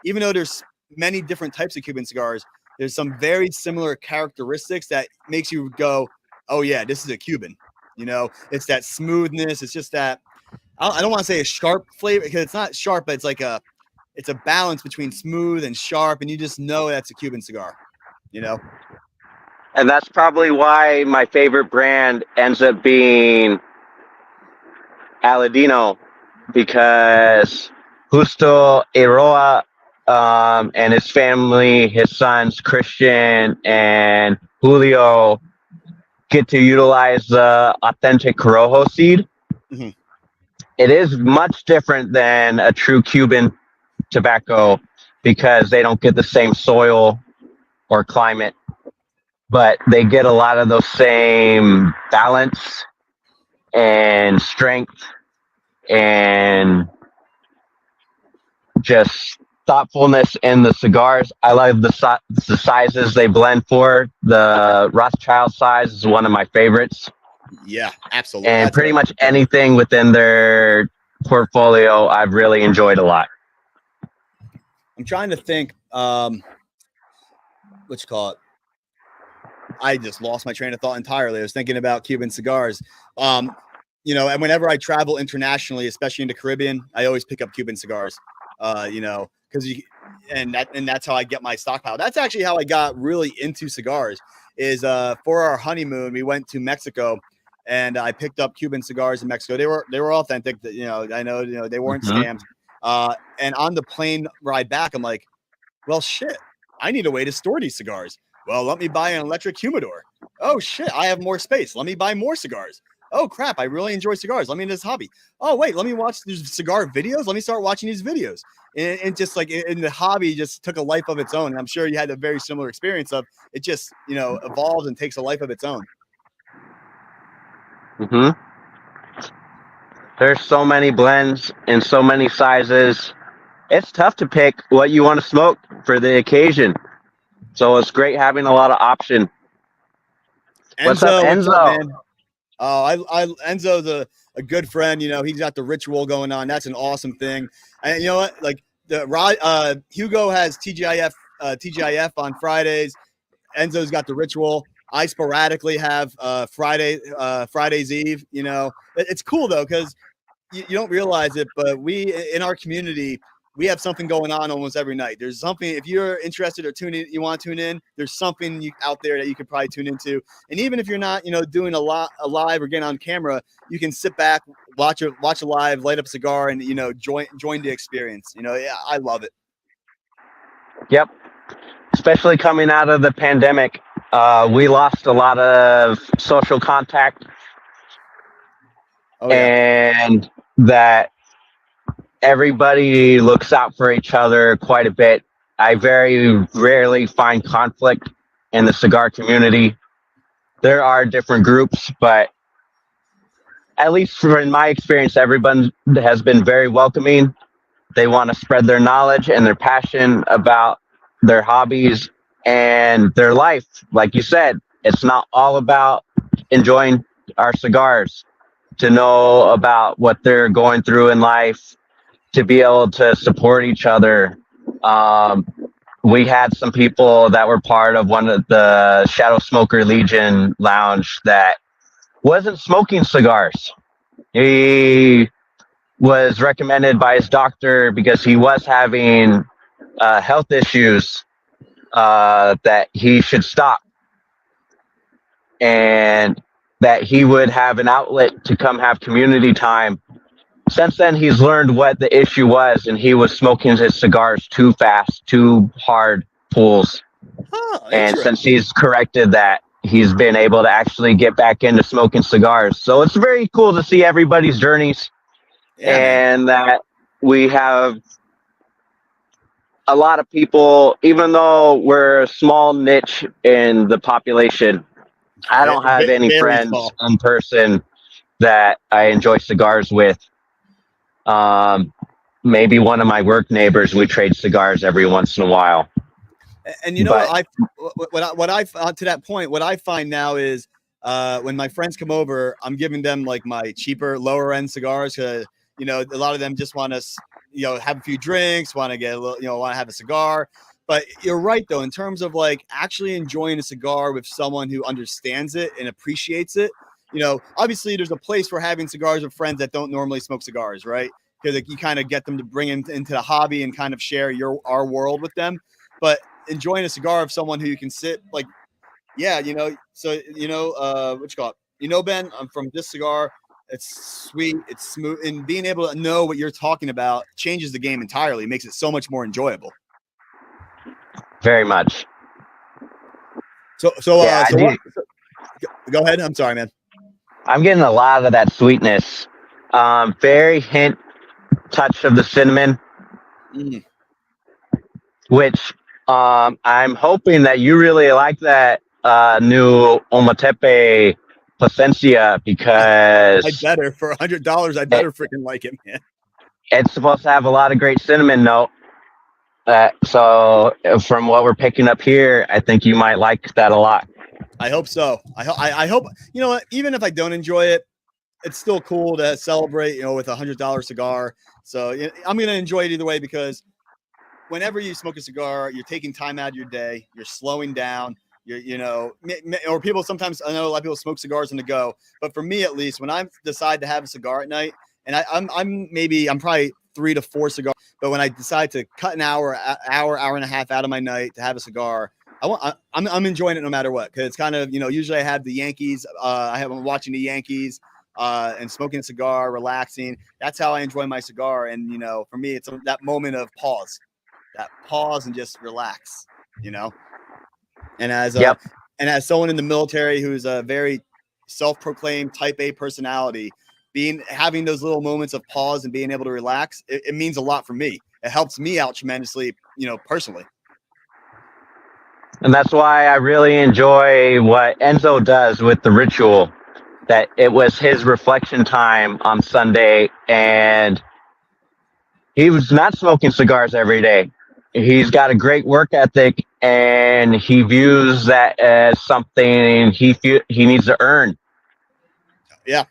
Speaker 1: even though there's many different types of Cuban cigars, there's some very similar characteristics that makes you go, oh yeah, this is a Cuban. It's that smoothness. It's just that I don't want to say a sharp flavor because it's not sharp, but it's a balance between smooth and sharp, and you just know that's a Cuban cigar.
Speaker 2: And that's probably why my favorite brand ends up being Aladino, because Justo Eiroa and his family, his sons Christian and Julio, get to utilize the authentic Corojo seed.
Speaker 1: Mm-hmm.
Speaker 2: It is much different than a true Cuban tobacco because they don't get the same soil or climate, but they get a lot of those same balance and strength and just thoughtfulness in the cigars. I love the sizes they blend for. The Rothschild size is one of my favorites.
Speaker 1: Yeah, absolutely.
Speaker 2: And pretty much anything within their portfolio, I've really enjoyed a lot.
Speaker 1: I'm trying to think. What you call it? I just lost my train of thought entirely. I was thinking about Cuban cigars. And whenever I travel internationally, especially in the Caribbean, I always pick up Cuban cigars. Because that's how I get my stockpile. That's actually how I got really into cigars. Is for our honeymoon, we went to Mexico, and I picked up Cuban cigars in Mexico. They were authentic. I know they weren't stamped. And on the plane ride back, I'm like, well, shit, I need a way to store these cigars. Well, let me buy an electric humidor. Oh shit, I have more space. Let me buy more cigars. Oh crap, I really enjoy cigars. Let me into this hobby. Oh wait, let me watch these cigar videos. Let me start watching these videos. And just like in the hobby just took a life of its own. And I'm sure you had a very similar experience of it just, evolves and takes a life of its own.
Speaker 2: Hmm. There's so many blends in so many sizes. It's tough to pick what you want to smoke for the occasion. So it's great having a lot of option. What's up,
Speaker 1: What's up,
Speaker 2: Enzo?
Speaker 1: man? Oh, I Enzo's a good friend. He's got the ritual going on. That's an awesome thing. And you know what? Like Hugo has TGIF on Fridays. Enzo's got the ritual. I sporadically have Friday's Eve. It's cool though because you don't realize it, but we in our community we have something going on almost every night. There's something if you're interested or you want to tune in. There's something out there that you could probably tune into. And even if you're not, doing a live or getting on camera, you can sit back, watch a live, light up a cigar, and join the experience. Yeah, I love it.
Speaker 2: Yep. Especially coming out of the pandemic, we lost a lot of social contact,
Speaker 1: Oh yeah.
Speaker 2: and that everybody looks out for each other quite a bit. I very rarely find conflict in the cigar community. There are different groups, but at least in my experience, everyone has been very welcoming. They want to spread their knowledge and their passion about their hobbies and their life. Like you said, it's not all about enjoying our cigars, to know about what they're going through in life, to be able to support each other. Um, we had some people that were part of one of the Shadow Smoker Legion lounge that wasn't smoking cigars. He was recommended by his doctor because he was having health issues, that he should stop and that he would have an outlet to come have community time. Since then, he's learned what the issue was, and he was smoking his cigars too fast, too hard pulls.
Speaker 1: Oh,
Speaker 2: And
Speaker 1: interesting.
Speaker 2: since he's corrected that, he's been able to actually get back into smoking cigars. So it's very cool to see everybody's journeys,
Speaker 1: Yeah, man.
Speaker 2: and that we have a lot of people, even though we're a small niche in the population. I don't have any
Speaker 1: Very
Speaker 2: friends
Speaker 1: small.
Speaker 2: in person that I enjoy cigars with. Um, Maybe one of my work neighbors, we trade cigars every once in a while.
Speaker 1: And you know
Speaker 2: But
Speaker 1: what I to that point, what I find now is when my friends come over, I'm giving them like my cheaper, lower end cigars because a lot of them just want to have a few drinks, want to get a little, want to have a cigar. But you're right though, in terms of like actually enjoying a cigar with someone who understands it and appreciates it. Obviously there's a place for having cigars with friends that don't normally smoke cigars, right? Because like, you kind of get them to bring them into the hobby and kind of share our world with them. But enjoying a cigar of someone who you can sit like, yeah, what you call it? Ben, I'm from this cigar. It's sweet, it's smooth, and being able to know what you're talking about changes the game entirely, makes it so much more enjoyable.
Speaker 2: very much. Yeah, I
Speaker 1: So
Speaker 2: do.
Speaker 1: what? Go ahead. I'm sorry, man.
Speaker 2: I'm getting a lot of that sweetness. Very hint touch of the cinnamon,
Speaker 1: Mm.
Speaker 2: which I'm hoping that you really like that new Ometepe Placencia,
Speaker 1: I
Speaker 2: because
Speaker 1: better for $100. I
Speaker 2: it,
Speaker 1: better freaking like it, man.
Speaker 2: it's supposed to have a lot of great cinnamon note. So from what we're picking up here, I think you might like that a lot.
Speaker 1: I hope so. I hope what. Even if I don't enjoy it, it's still cool to celebrate. With $100 cigar. So I'm gonna enjoy it either way because whenever you smoke a cigar, you're taking time out of your day, you're slowing down, or people sometimes, I know a lot of people smoke cigars on the go, but for me at least, when I decide to have a cigar at night, and I'm probably 3 to 4 cigars, but when I decide to cut an hour and a half out of my night to have a cigar, I'm enjoying it no matter what, because it's kind of usually I have the Yankees, I'm watching the Yankees. And smoking a cigar, relaxing. That's how I enjoy my cigar. And for me, it's that moment of pause, and just relax, And as
Speaker 2: Yep.
Speaker 1: someone in the military who's a very self-proclaimed type A personality, having those little moments of pause and being able to relax, it means a lot for me. It helps me out tremendously, personally.
Speaker 2: And that's why I really enjoy what Enzo does with the ritual. That it was his reflection time on Sunday, and he was not smoking cigars every day. He's got a great work ethic, and he views that as something he needs to earn.
Speaker 1: Yeah,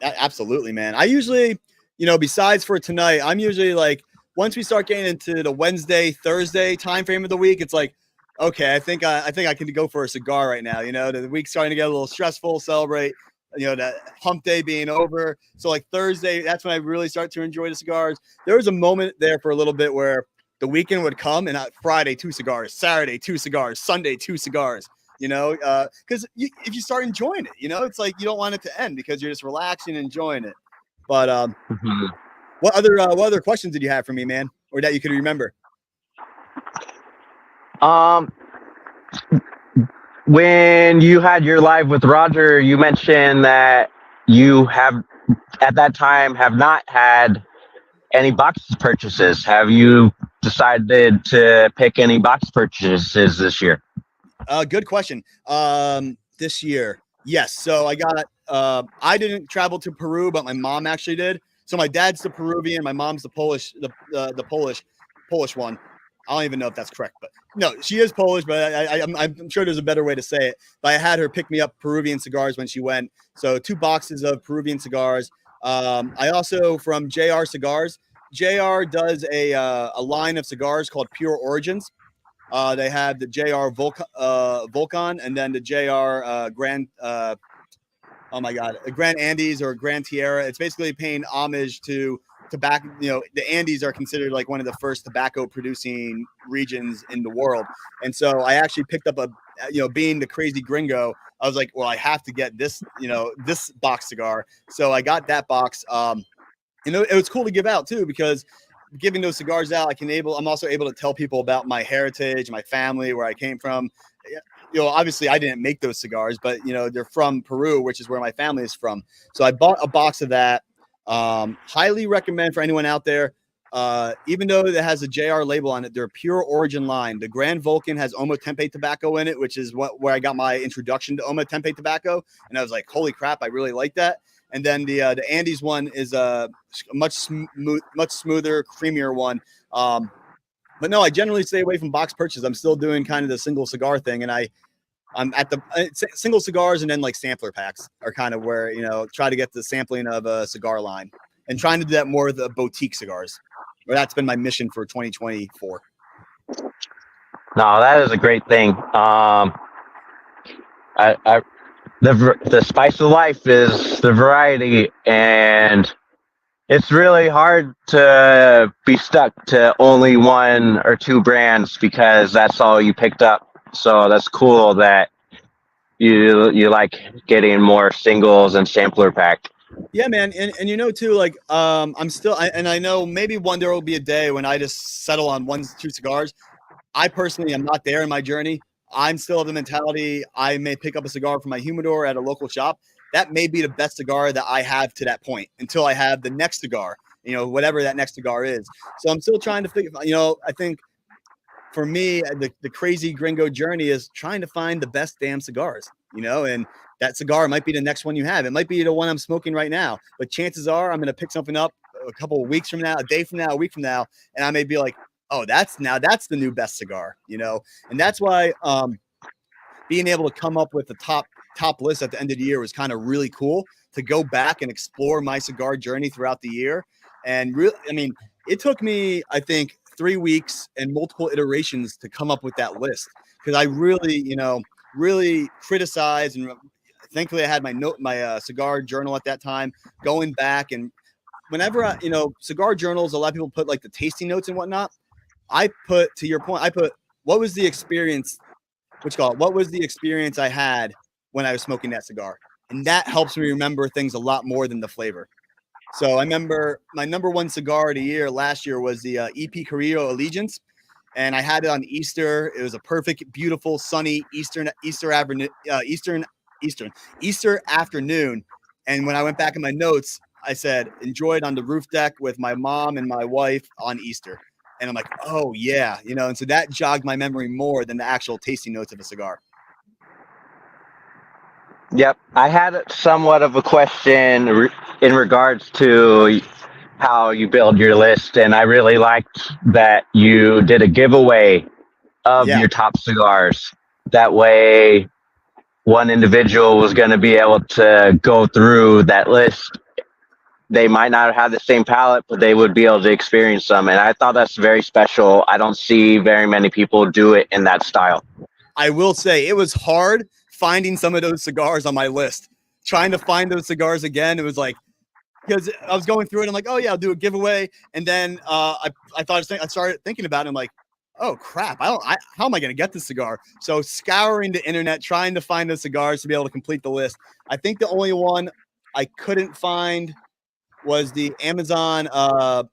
Speaker 1: absolutely, man. I usually, besides for tonight, I'm usually like, once we start getting into the Wednesday, Thursday time frame of the week, it's like, okay, I think I can go for a cigar right now. The week's starting to get a little stressful. Celebrate, that hump day being over. So like Thursday, that's when I really start to enjoy the cigars. There was a moment there for a little bit where the weekend would come and Friday 2 cigars, Saturday 2 cigars, Sunday 2 cigars. Because if you start enjoying it, it's like you don't want it to end because you're just relaxing and enjoying it. But
Speaker 2: Mhm.
Speaker 1: what other questions did you have for me, man, or that you could remember?
Speaker 2: When you had your live with Roger, you mentioned that you have at that time have not had any box purchases. Have you decided to pick any box purchases this year?
Speaker 1: Good question. This year, yes. So I got. I didn't travel to Peru, but my mom actually did. So my dad's the Peruvian, my mom's the Polish, the Polish one. I don't even know if that's correct, but no, she is Polish. But I'm sure there's a better way to say it. But I had her pick me up Peruvian cigars when she went. So 2 boxes of Peruvian cigars. I also from JR Cigars. JR does a line of cigars called Pure Origins. They have the JR Volcan and then the JR Grand. Oh my God, a Grand Andes or Grand Tierra. It's basically paying homage to tobacco. The Andes are considered like one of the first tobacco producing regions in the world. And so I actually picked up being the crazy gringo, I was like, well, I have to get this, this box cigar. So I got that box. It was cool to give out too, because giving those cigars out, I'm also able to tell people about my heritage, my family, where I came from. Obviously I didn't make those cigars, but they're from Peru, which is where my family is from. So I bought a box of that. Highly recommend for anyone out there. Even though it has a JR label on it, they're a pure origin line. The Grand Vulcan has Omo Tempe tobacco in it, which is where I got my introduction to Omo Tempe tobacco. And I was like, holy crap, I really like that. And then the Andes one is a much smoother, creamier one. But no, I generally stay away from box purchases. I'm still doing kind of the single cigar thing, and I'm at the single cigars, and then like sampler packs are kind of where try to get the sampling of a cigar line, and trying to do that more of the boutique cigars. Or that's been my mission for 2024.
Speaker 2: No, that is a great thing. The spice of life is the variety, and it's really hard to be stuck to only 1 or 2 brands because that's all you picked up. So that's cool that you like getting more singles and sampler pack.
Speaker 1: Yeah, man, and too, like I'm still, and I know maybe one there will be a day when I just settle on 1, 2 cigars. I personally am not there in my journey. I'm still of the mentality I may pick up a cigar from my humidor at a local shop. That may be the best cigar that I have to that point until I have the next cigar, whatever that next cigar is. So I'm still trying to figure, I think for me, the crazy gringo journey is trying to find the best damn cigars, and that cigar might be the next one you have. It might be the one I'm smoking right now, but chances are I'm going to pick something up a couple of weeks from now, a day from now, a week from now, and I may be like, oh, that's the new best cigar, and that's why being able to come up with the top list at the end of the year was kind of really cool to go back and explore my cigar journey throughout the year. And really, I mean, it took me, I think, 3 weeks and multiple iterations to come up with that list, because I really, really criticized, and thankfully I had my cigar journal at that time, going back, and whenever cigar journals, a lot of people put like the tasting notes and whatnot. I put, to your point, what was the experience, what was the experience I had when I was smoking that cigar? And that helps me remember things a lot more than the flavor. So I remember my number 1 cigar of the year last year was the EP Carrillo Allegiance. and I had it on Easter. It was a perfect, beautiful, sunny Easter afternoon. And when I went back in my notes, I said, enjoyed on the roof deck with my mom and my wife on Easter. And I'm like, oh yeah, and so that jogged my memory more than the actual tasting notes of a cigar.
Speaker 2: Yep, I had somewhat of a question in regards to how you build your list, and I really liked that you did a giveaway of
Speaker 1: Yeah.
Speaker 2: your top cigars. That way, one individual was going to be able to go through that list. They might not have the same palate, but they would be able to experience them. And I thought that's very special. I don't see very many people do it in that style.
Speaker 1: I will say it was hard finding some of those cigars on my list. Trying to find those cigars again, it was like, because I was going through it, I'm like, oh yeah, I'll do a giveaway, and then I started thinking about it. I'm like, oh crap, how am I going to get this cigar? So scouring the internet, trying to find the cigars to be able to complete the list. I think the only one I couldn't find was the Amazon, what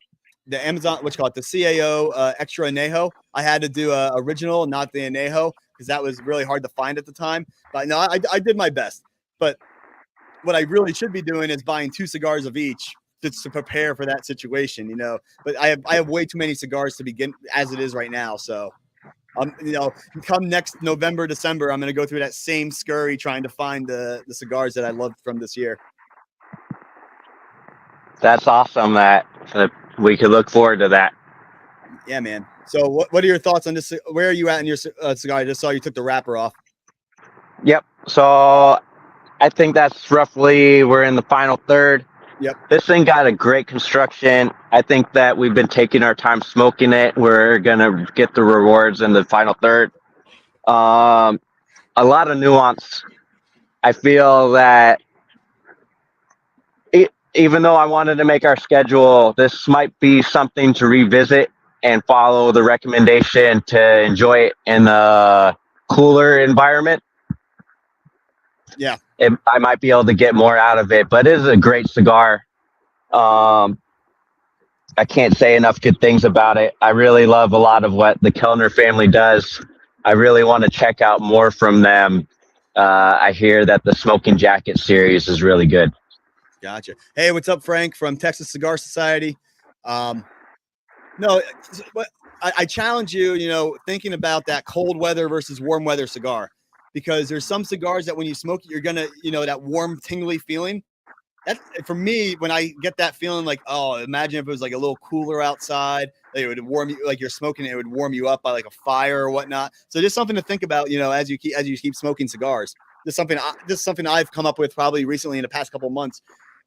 Speaker 1: you call it, the CAO Extra Anejo. I had to do a original, not the Anejo, because that was really hard to find at the time. But no, I did my best. But what I really should be doing is buying 2 cigars of each just to prepare for that situation, But I have way too many cigars to begin as it is right now. So, come next November, December, I'm going to go through that same scurry trying to find the cigars that I loved from this year.
Speaker 2: That's awesome that we could look forward to that.
Speaker 1: Yeah, man. So what are your thoughts on this? Where are you at in your cigar? I just saw you took the wrapper off.
Speaker 2: Yep. So I think that's roughly, we're in the final third.
Speaker 1: Yep.
Speaker 2: This thing got a great construction. I think that we've been taking our time smoking it. We're going to get the rewards in the final third. A lot of nuance. I feel that even though I wanted to make our schedule, this might be something to revisit and follow the recommendation to enjoy it in a cooler environment.
Speaker 1: Yeah.
Speaker 2: I might be able to get more out of it, but it is a great cigar. I can't say enough good things about it. I really love a lot of what the Kellner family does. I really want to check out more from them. I hear that the Smoking Jacket series is really good.
Speaker 1: Gotcha. Hey, what's up, Frank from Texas Cigar Society? No, I challenge you, thinking about that cold weather versus warm weather cigar, because there's some cigars that when you smoke it, you're gonna, that warm, tingly feeling. That, for me, when I get that feeling, like, oh, imagine if it was like a little cooler outside, it would warm you, like you're smoking it would warm you up by like a fire or whatnot. So just something to think about, as you keep smoking cigars. This is something I've come up with probably recently in the past couple of months,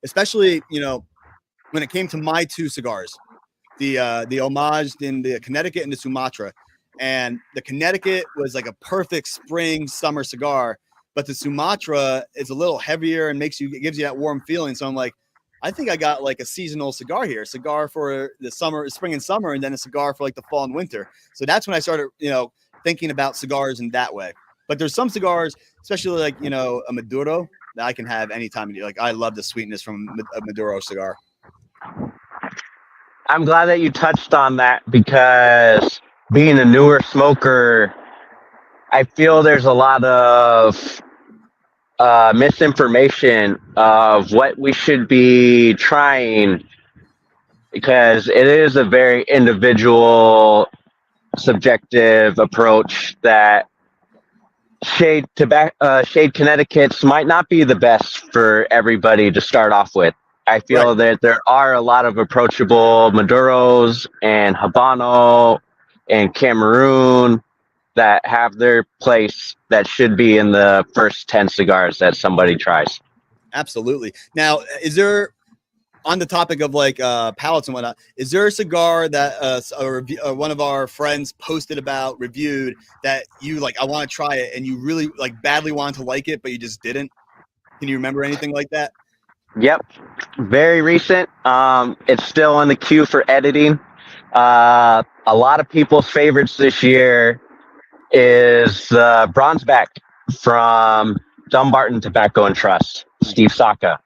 Speaker 1: especially when it came to my 2 cigars, the Homage in the Connecticut and the Sumatra. And the Connecticut was like a perfect spring summer cigar, but the Sumatra is a little heavier and gives you that warm feeling. So I'm like, I think I got like a seasonal cigar here, a cigar for the spring and summer, and then a cigar for like the fall and winter. So that's when I started, thinking about cigars in that way. But there's some cigars, especially like, a Maduro, that I can have anytime of year. Like, I love the sweetness from a Maduro cigar.
Speaker 2: I'm glad that you touched on that, because being a newer smoker, I feel there's a lot of misinformation of what we should be trying, because it is a very individual, subjective approach that shade Connecticut's might not be the best for everybody to start off with. I feel that there are a lot of approachable Maduros and Habano and Cameroon that have their place, that should be in the first 10 cigars that somebody tries.
Speaker 1: Absolutely. Now, is there, on the topic of like palates and whatnot, is there a cigar that one of our friends posted about, reviewed, that you like, I want to try it, and you really like badly wanted to like it, but you just didn't? Can you remember anything like that?
Speaker 2: Yep. Very recent. It's still in the queue for editing. A lot of people's favorites this year is Bronzeback from Dumbarton Tobacco and Trust, Steve Saka.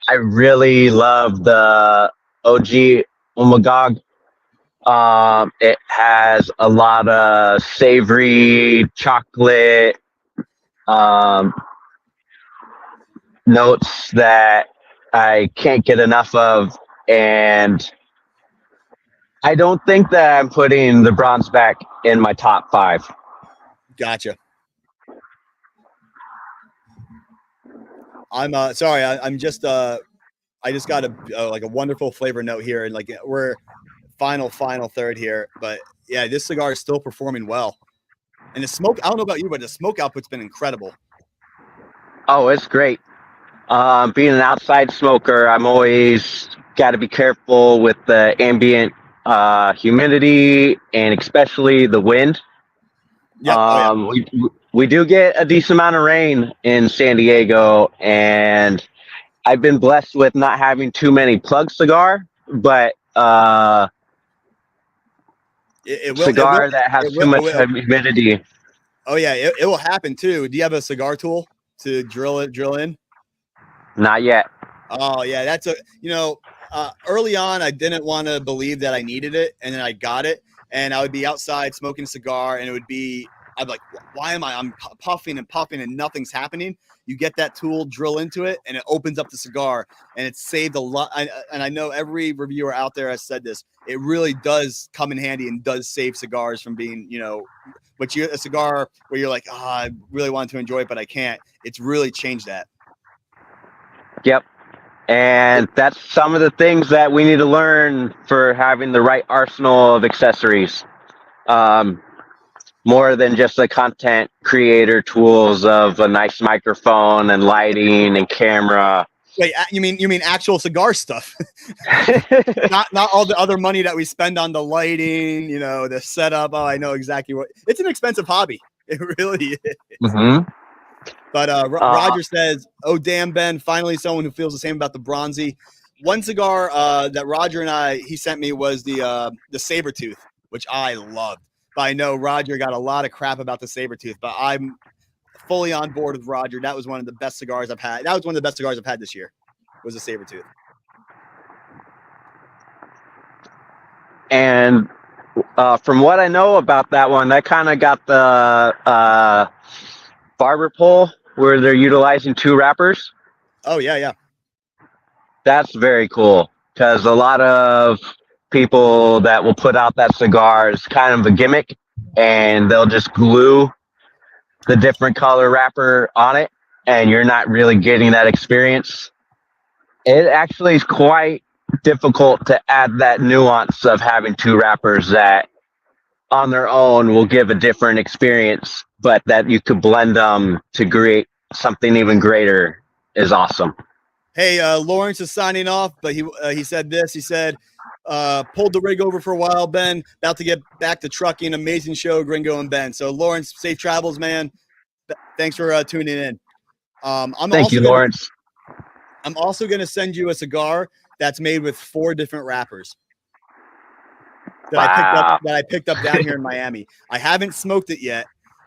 Speaker 2: I really love the OG Umagog. It has a lot of savory chocolate um, notes that I can't get enough of, and I don't think that I'm putting the bronze back in my top 5.
Speaker 1: Gotcha. I'm sorry. I'm just I just got a like a wonderful flavor note here, and like we're final third here, but yeah, this cigar is still performing well. And the smoke, I don't know about you, but the smoke output's been incredible.
Speaker 2: Oh, it's great. Being an outside smoker, I'm always got to be careful with the ambient humidity and especially the wind.
Speaker 1: Yep. Oh yeah.
Speaker 2: We do get a decent amount of rain in San Diego, and I've been blessed with not having too many plug cigar, but
Speaker 1: It will. It will.
Speaker 2: cigar that has
Speaker 1: It will.
Speaker 2: too
Speaker 1: It
Speaker 2: much
Speaker 1: will.
Speaker 2: humidity.
Speaker 1: Oh yeah. It will happen too. Do you have a cigar tool to drill in?
Speaker 2: Not yet.
Speaker 1: Oh yeah, that's a early on I didn't want to believe that I needed it, and then I got it, and I would be outside smoking a cigar, and I'd be like, why am I'm puffing and puffing and nothing's happening? You get that tool, drill into it, and it opens up the cigar, and it's saved a lot. And I know every reviewer out there has said this. It really does come in handy and does save cigars from being, but a cigar where you're like, I really want to enjoy it, but I can't. It's really changed that.
Speaker 2: Yep. And that's some of the things that we need to learn for having the right arsenal of accessories. More than just the content creator tools of a nice microphone and lighting and camera.
Speaker 1: Wait, you mean actual cigar stuff? not all the other money that we spend on the lighting, the setup. Oh, I know exactly what. It's an expensive hobby. It really is.
Speaker 2: Mm-hmm.
Speaker 1: But Roger says, "Oh damn, Ben! Finally, someone who feels the same about the Bronzy." One cigar that Roger and he sent me was the Sabertooth, which I loved. But I know Roger got a lot of crap about the Sabertooth, but I'm fully on board with Roger. That was one of the best cigars I've had. That was one of the best cigars I've had this year. Was a Sabertooth.
Speaker 2: And from what I know about that one, that kind of got the barber pole where they're utilizing 2 wrappers.
Speaker 1: Oh yeah.
Speaker 2: That's very cool because a lot of people that will put out that cigar is kind of a gimmick, and they'll just glue the different color wrapper on it, and you're not really getting that experience. It actually is quite difficult to add that nuance of having 2 wrappers that on their own will give a different experience, but that you could blend them to create something even greater is awesome.
Speaker 1: Hey, Lawrence is signing off, but he said this. He said, pulled the rig over for a while, Ben. About to get back to trucking. Amazing show, Gringo and Ben. So, Lawrence, safe travels, man. Thanks for tuning in.
Speaker 2: Thank you, Lawrence.
Speaker 1: I'm also going to send you a cigar that's made with 4 different wrappers that I picked up down here in Miami. I haven't smoked it yet,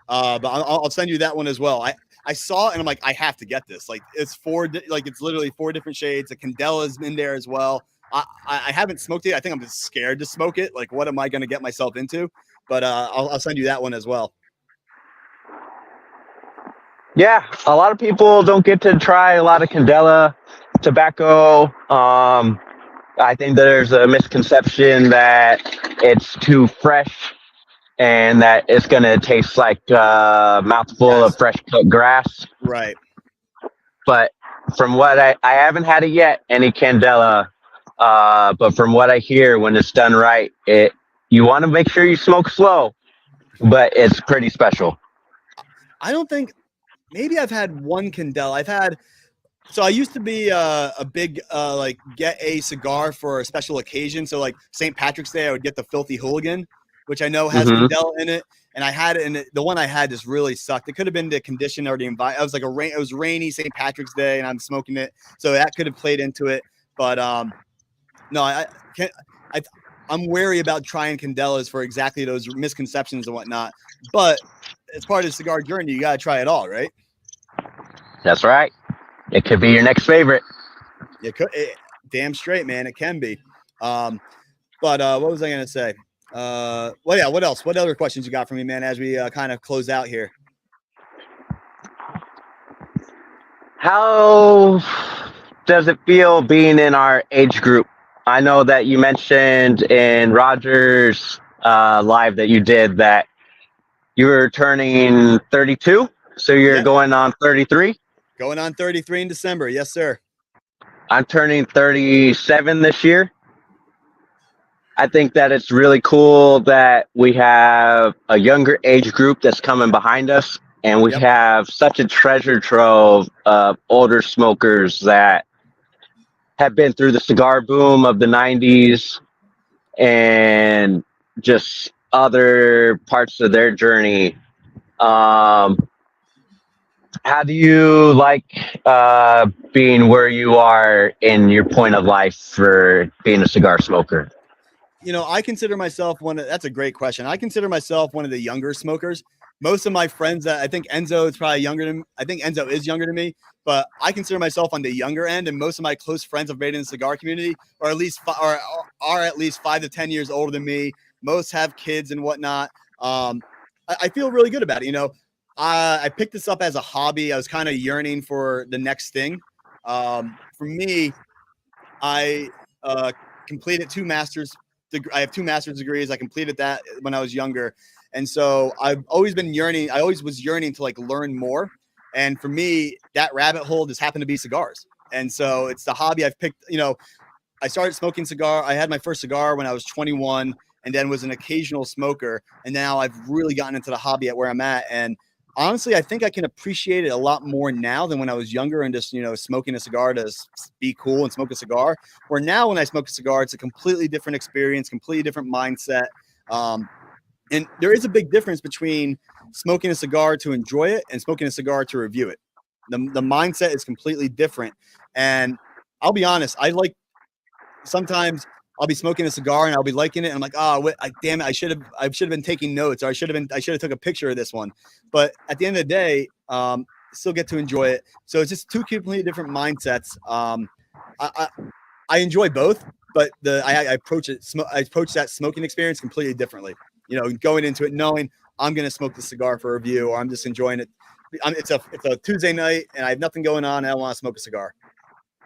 Speaker 1: but I'll send you that one as well. I saw it and I'm like, I have to get this. Like it's literally 4 different shades. The Candela's in there as well. I haven't smoked it. I think I'm just scared to smoke it. Like, what am I going to get myself into? But I'll send you that one as well.
Speaker 2: Yeah, a lot of people don't get to try a lot of Candela tobacco. I think there's a misconception that it's too fresh and that it's going to taste like a mouthful of fresh cut grass.
Speaker 1: Right.
Speaker 2: But from what I haven't had it yet, any Candela, but from what I hear, when it's done right, you want to make sure you smoke slow, but it's pretty special.
Speaker 1: I don't think, maybe I've had one Candela. So I used to be a big get a cigar for a special occasion. So like St. Patrick's Day, I would get the Filthy Hooligan, which I know has Candela in it. And I had it, and the one I had just really sucked. It could have been the condition or the environment. It was rainy St. Patrick's Day, and I'm smoking it, so that could have played into it. But no, I'm wary about trying Candelas for exactly those misconceptions and whatnot. But as part of the cigar journey, you got to try it all, right?
Speaker 2: That's right. It could be your next favorite.
Speaker 1: Damn straight, man. It can be. But what was I going to say? Well, yeah. What else? What other questions you got for me, man? As we kind of close out here.
Speaker 2: How does it feel being in our age group? I know that you mentioned in Roger's live that you did that you were turning 32, so you're
Speaker 1: Yep.
Speaker 2: going on 33.
Speaker 1: Going on 33 in December. Yes, sir.
Speaker 2: I'm turning 37 this year. I think that it's really cool that we have a younger age group that's coming behind us, and we
Speaker 1: Yep.
Speaker 2: have such a treasure trove of older smokers that have been through the cigar boom of the 90s and just other parts of their journey. How do you like being where you are in your point of life for being a cigar smoker?
Speaker 1: I consider myself that's a great question. I consider myself one of the younger smokers. Most of my friends I think Enzo is probably younger than I think Enzo is younger than me, but I consider myself on the younger end. And most of my close friends I've made in the cigar community are at least are at least 5 to 10 years older than me. Most have kids and whatnot. I feel really good about it. I picked this up as a hobby. I was kind of yearning for the next thing. For me, I completed two masters. I have two master's degrees. I completed that when I was younger. And so I've always been yearning. I always was yearning to learn more. And for me, that rabbit hole just happened to be cigars. And so it's the hobby I've picked. I started smoking cigar. I had my first cigar when I was 21 and then was an occasional smoker. And now I've really gotten into the hobby at where I'm at. And honestly, I think I can appreciate it a lot more now than when I was younger and just, smoking a cigar to be cool and smoke a cigar. Where now when I smoke a cigar, it's a completely different experience, completely different mindset. And there is a big difference between smoking a cigar to enjoy it and smoking a cigar to review it. The mindset is completely different. And I'll be honest, sometimes I'll be smoking a cigar and I'll be liking it. And I'm like, damn it. I should have been taking notes, or I should have took a picture of this one. But at the end of the day, still get to enjoy it. So it's just two completely different mindsets. I enjoy both, but I approach that smoking experience completely differently. Going into it knowing I'm going to smoke the cigar for a review, or I'm just enjoying it. It's a Tuesday night and I have nothing going on and I want to smoke a cigar.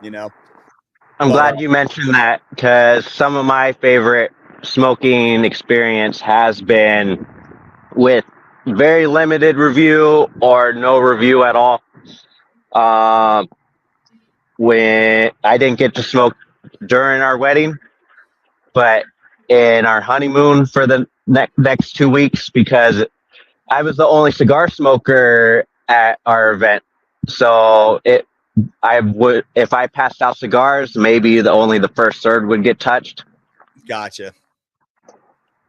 Speaker 2: I'm glad you mentioned that, because some of my favorite smoking experience has been with very limited review or no review at all. When I didn't get to smoke during our wedding, but in our honeymoon for the next 2 weeks, because I was the only cigar smoker at our event. So I would, if I passed out cigars, maybe only the first third would get touched.
Speaker 1: Gotcha.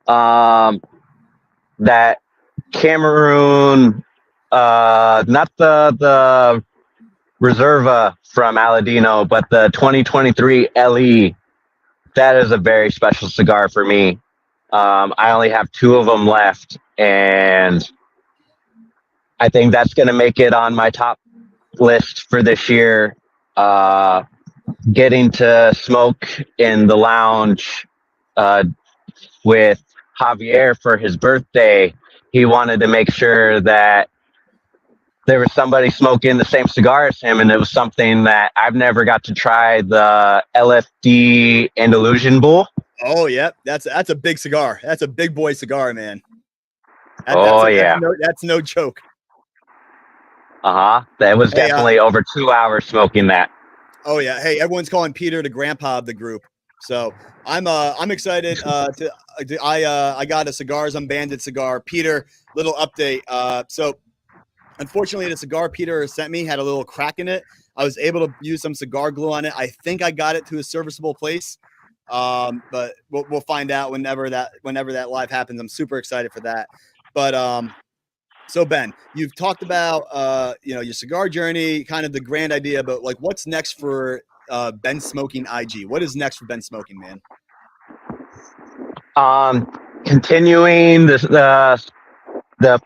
Speaker 2: That Cameroon, not the Reserva from Aladino, but the 2023 LE. That is a very special cigar for me. I only have 2 of them left, and I think that's going to make it on my top list for this year. Getting to smoke in the lounge with Javier for his birthday. He wanted to make sure that there was somebody smoking the same cigar as him, and it was something that I've never got to try, the LFD Andalusian Bull.
Speaker 1: Oh, yeah. That's a big cigar. That's a big boy cigar, man. That's no joke.
Speaker 2: That was definitely over 2 hours smoking that.
Speaker 1: Oh yeah. Hey, everyone's calling Peter the grandpa of the group. So I'm excited I got a Cigars Unbanded cigar. Peter, little update. So unfortunately the cigar Peter sent me had a little crack in it. I was able to use some cigar glue on it. I think I got it to a serviceable place. But we'll find out whenever that live happens. I'm super excited for that. But so Ben, you've talked about your cigar journey, kind of the grand idea, but what's next for Ben Smoking IG? What is next for Ben Smoking, man?
Speaker 2: Continuing the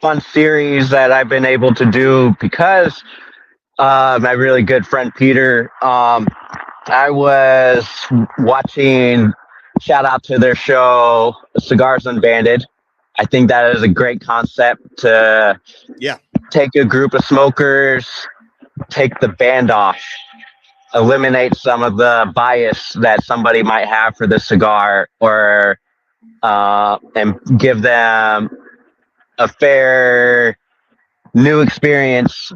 Speaker 2: fun series that I've been able to do because my really good friend Peter. I was watching shout out to their show, Cigars Unbanded. I think that is a great concept to
Speaker 1: Yeah.
Speaker 2: take a group of smokers, take the band off, eliminate some of the bias that somebody might have for the cigar, or and give them a fair new experience.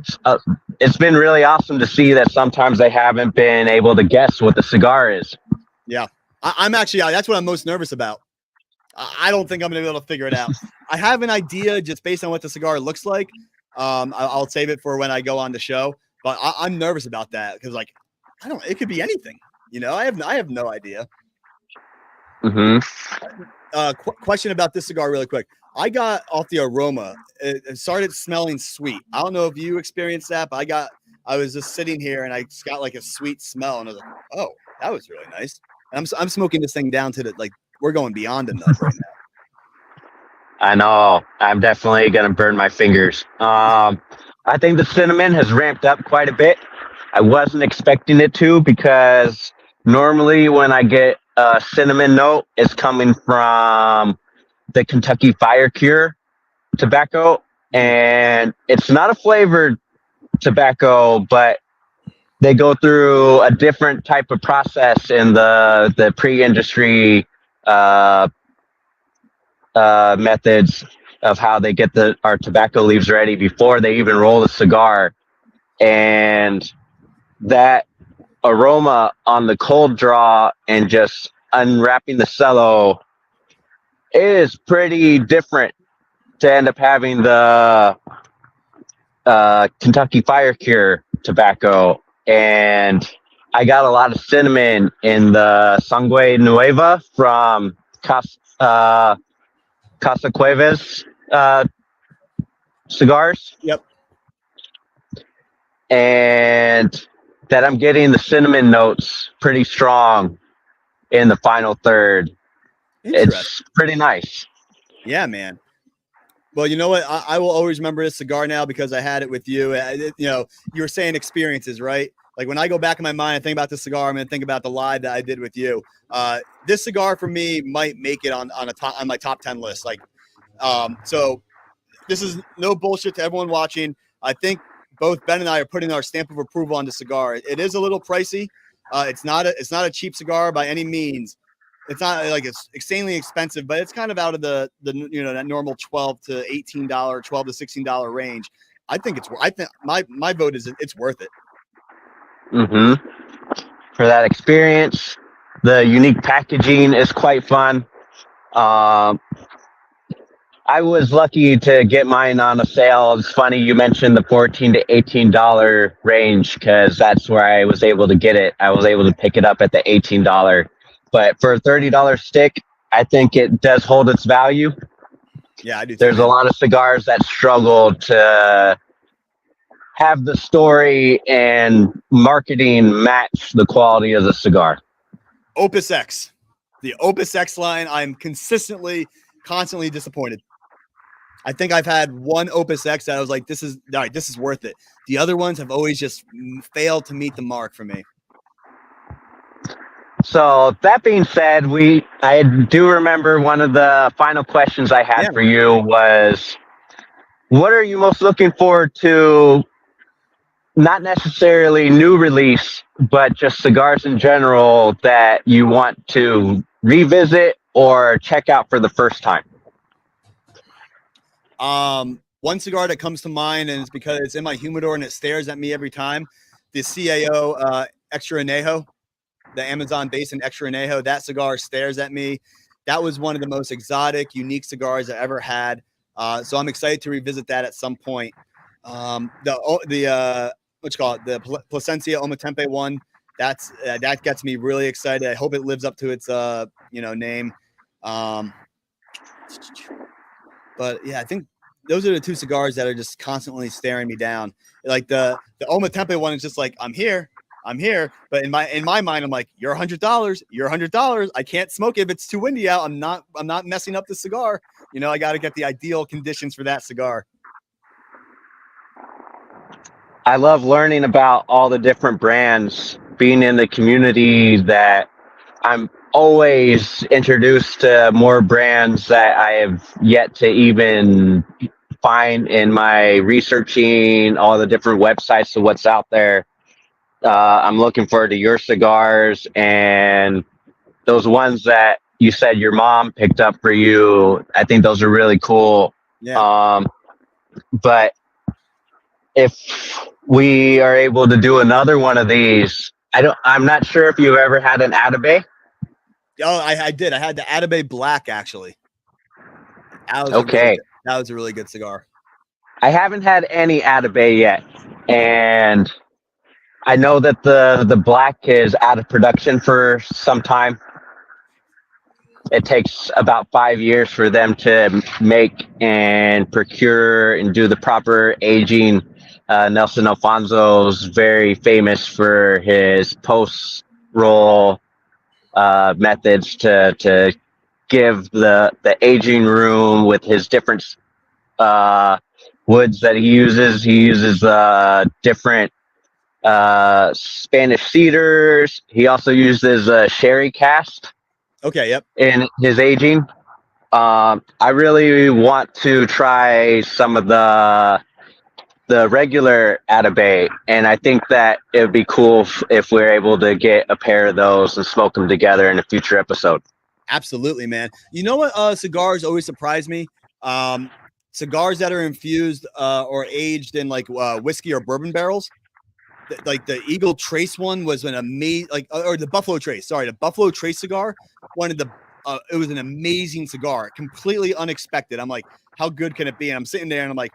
Speaker 2: It's been really awesome to see that sometimes they haven't been able to guess what the cigar is.
Speaker 1: Yeah. I'm actually, that's what I'm most nervous about. I don't think I'm going to be able to figure it out. I have an idea just based on what the cigar looks like. I'll save it for when I go on the show, but I'm nervous about that because, like, it could be anything. I have no idea. Question about this cigar really quick. I got off the aroma. It started smelling sweet. I don't know if you experienced that, but I was just sitting here and I just got like a sweet smell and I was like, oh, that was really nice. And I'm smoking this thing down to we're going beyond a nut right now.
Speaker 2: I know. I'm definitely going to burn my fingers. I think the cinnamon has ramped up quite a bit. I wasn't expecting it to, because normally when I get a cinnamon note, it's coming from the Kentucky Fire Cure tobacco, and it's not a flavored tobacco, but they go through a different type of process in the pre-industry methods of how they get our tobacco leaves ready before they even roll the cigar. And that aroma on the cold draw and just unwrapping the cello is pretty different to end up having the Kentucky Fire Cure tobacco. And I got a lot of cinnamon in the Sangre Nueva from Casa Cuevas cigars.
Speaker 1: Yep.
Speaker 2: And that I'm getting the cinnamon notes pretty strong in the final third. It's pretty nice.
Speaker 1: Yeah, man. Well, you know what? I will always remember this cigar now because I had it with you. You were saying experiences, right? Like when I go back in my mind and think about this cigar, I'm going to think about the live that I did with you. This cigar for me might make it on my top 10 list. So this is no bullshit to everyone watching. I think both Ben and I are putting our stamp of approval on the cigar. It is a little pricey. It's not a cheap cigar by any means. It's not like it's insanely expensive, but it's kind of out of the that normal $12 to $18, $12 to $16 range. I think my vote is it's worth it.
Speaker 2: For that experience, the unique packaging is quite fun. I was lucky to get mine on a sale. It's funny you mentioned the $14 to $18 range, because that's where I was able to get it. I was able to pick it up at the $18. But for a $30 stick, I think it does hold its value.
Speaker 1: Yeah, I do.
Speaker 2: There's a lot of cigars that struggle to have the story and marketing match the quality of the cigar.
Speaker 1: Opus X. The Opus X line, I'm constantly disappointed. I think I've had one Opus X that I was like, this is worth it. The other ones have always just failed to meet the mark for me.
Speaker 2: So that being said, I do remember one of the final questions I had for you was, what are you most looking forward to? Not necessarily new release, but just cigars in general that you want to revisit or check out for the first time.
Speaker 1: One cigar that comes to mind, and it's because it's in my humidor and it stares at me every time, the CAO Extra Anejo. The Amazon Basin Extra Anejo, that cigar stares at me. That was one of the most exotic, unique cigars I ever had. So I'm excited to revisit that at some point. The Plasencia Ometempe one, that gets me really excited. I hope it lives up to its name. But yeah, I think those are the two cigars that are just constantly staring me down. Like the Ometempe one is just like, I'm here. But in my mind, I'm like, you're $100. I can't smoke it if it's too windy out. I'm not messing up the cigar. I got to get the ideal conditions for that cigar.
Speaker 2: I love learning about all the different brands, being in the community that I'm always introduced to more brands that I have yet to even find in my researching all the different websites of what's out there. I'm looking forward to your cigars and those ones that you said your mom picked up for you. I think those are really cool.
Speaker 1: Yeah.
Speaker 2: But if we are able to do another one of these, I'm not sure if you've ever had an Atabey.
Speaker 1: Oh, I did. I had the Atabey Black actually. That was
Speaker 2: Okay.
Speaker 1: a really good cigar.
Speaker 2: I haven't had any Atabey yet, and I know that the black is out of production for some time. It takes about 5 years for them to make and procure and do the proper aging. Nelson Alfonso's very famous for his post roll methods to give the aging room with his different woods that he uses. He uses different Spanish cedars. He also uses sherry cast.
Speaker 1: Okay, yep.
Speaker 2: In his aging. I really want to try some of the regular Atabey, and I think that it would be cool if we're able to get a pair of those and smoke them together in a future episode.
Speaker 1: Absolutely, man. You know what cigars always surprise me? Cigars that are infused or aged in like whiskey or bourbon barrels. Like the Eagle Trace one was an amazing, or the Buffalo Trace. Sorry, the Buffalo Trace cigar. One of the, it was an amazing cigar, completely unexpected. I'm like, how good can it be? And I'm sitting there and I'm like,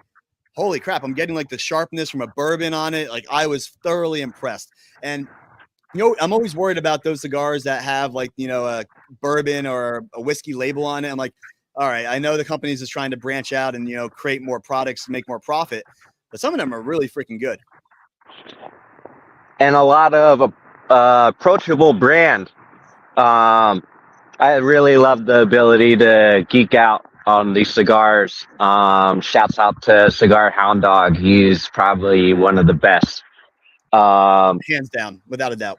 Speaker 1: holy crap! I'm getting like the sharpness from a bourbon on it. Like I was thoroughly impressed. And you know, I'm always worried about those cigars that have like a bourbon or a whiskey label on it. I'm like, all right, I know the company's just trying to branch out and create more products, make more profit, but some of them are really freaking good.
Speaker 2: And a lot of approachable brand. I really love the ability to geek out on these cigars. Shouts out to Cigar Hound Dog. He's probably one of the best.
Speaker 1: Hands down, without a doubt.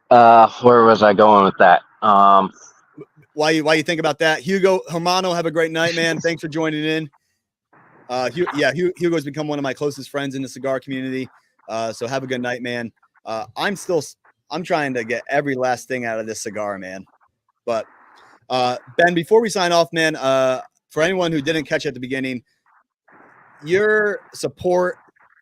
Speaker 2: Where was I going with that?
Speaker 1: Why you think about that? Hugo Hermano, have a great night, man. Thanks for joining in. Hugo's become one of my closest friends in the cigar community. So have a good night, man. I'm trying to get every last thing out of this cigar, man. But Ben, before we sign off, man, for anyone who didn't catch at the beginning, your support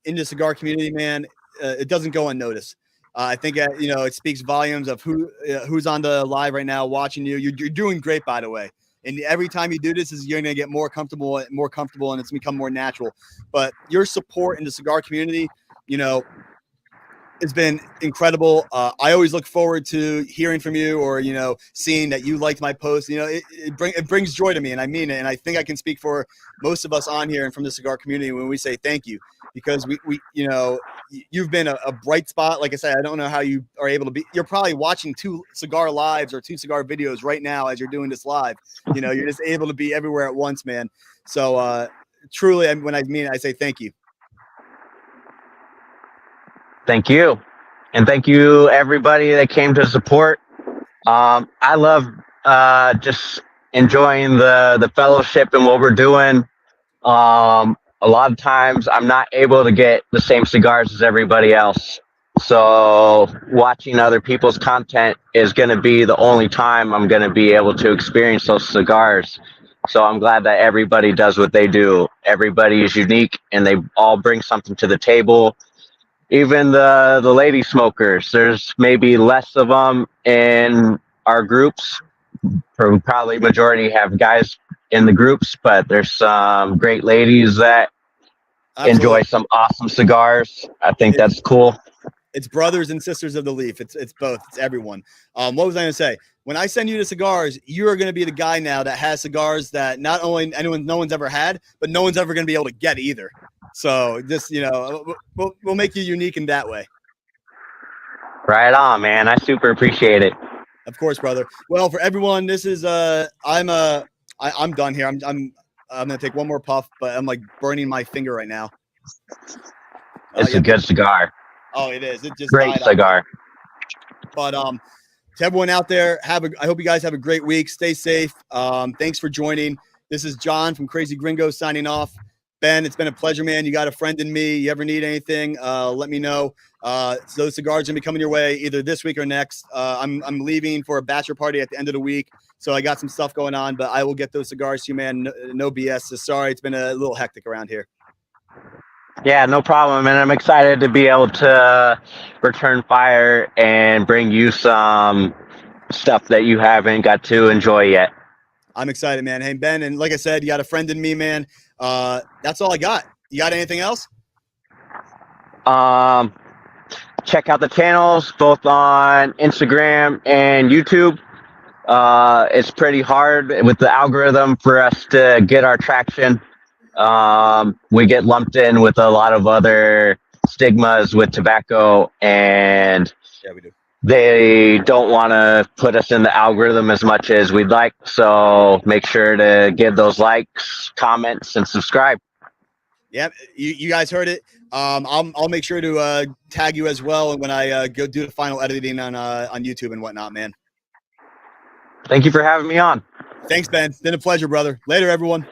Speaker 1: in the cigar community, man, it doesn't go unnoticed. I think it speaks volumes of who's on the live right now watching you. You're doing great, by the way. And every time you do this, you're going to get more comfortable, and it's become more natural. But your support in the cigar community, it's been incredible. I always look forward to hearing from you or, seeing that you liked my post. It brings joy to me, and I mean it. And I think I can speak for most of us on here and from the cigar community when we say thank you, because you've been a bright spot. Like I said, I don't know how you are able to be. You're probably watching 2 cigar lives or 2 cigar videos right now as you're doing this live. You're just able to be everywhere at once, man. So truly, when I mean it, I say thank you.
Speaker 2: Thank you. And thank you, everybody that came to support. I love just enjoying the fellowship and what we're doing. A lot of times I'm not able to get the same cigars as everybody else. So watching other people's content is going to be the only time I'm going to be able to experience those cigars. So I'm glad that everybody does what they do. Everybody is unique and they all bring something to the table. Even the lady smokers, there's maybe less of them in our groups. Probably majority have guys in the groups, but there's some great ladies that enjoy some awesome cigars. I think that's cool.
Speaker 1: It's brothers and sisters of the leaf. It's both. It's everyone. What was I going to say? When I send you the cigars, you are going to be the guy now that has cigars that not only no one's ever had, but no one's ever going to be able to get either. So this, we'll make you unique in that way.
Speaker 2: Right on, man. I super appreciate it.
Speaker 1: Of course, brother. Well, for everyone, this is I'm done here. I'm gonna take one more puff, but I'm like burning my finger right now.
Speaker 2: It's a good cigar.
Speaker 1: Oh, it is. It just
Speaker 2: great cigar.
Speaker 1: But To everyone out there, I hope you guys have a great week. Stay safe. Thanks for joining. This is John from Crazy Gringo signing off. Ben, it's been a pleasure, man. You got a friend in me. You ever need anything, let me know. So those cigars are going to be coming your way either this week or next. I'm leaving for a bachelor party at the end of the week, so I got some stuff going on, but I will get those cigars to you, man. No BS. So sorry, it's been a little hectic around here.
Speaker 2: Yeah, no problem. And I'm excited to be able to return fire and bring you some stuff that you haven't got to enjoy yet.
Speaker 1: I'm excited, man. Hey, Ben, and like I said, you got a friend in me, man. That's all I got. You got anything else?
Speaker 2: Check out the channels both on Instagram and YouTube. It's pretty hard with the algorithm for us to get our traction. We get lumped in with a lot of other stigmas with tobacco, and
Speaker 1: Yeah, we do.
Speaker 2: They don't want to put us in the algorithm as much as we'd like. So make sure to give those likes, comments, and subscribe.
Speaker 1: Yep, you guys heard it. I'll make sure to tag you as well when I go do the final editing on YouTube and whatnot, man.
Speaker 2: Thank you for having me on.
Speaker 1: Thanks, Ben. It's been a pleasure, brother. Later, everyone.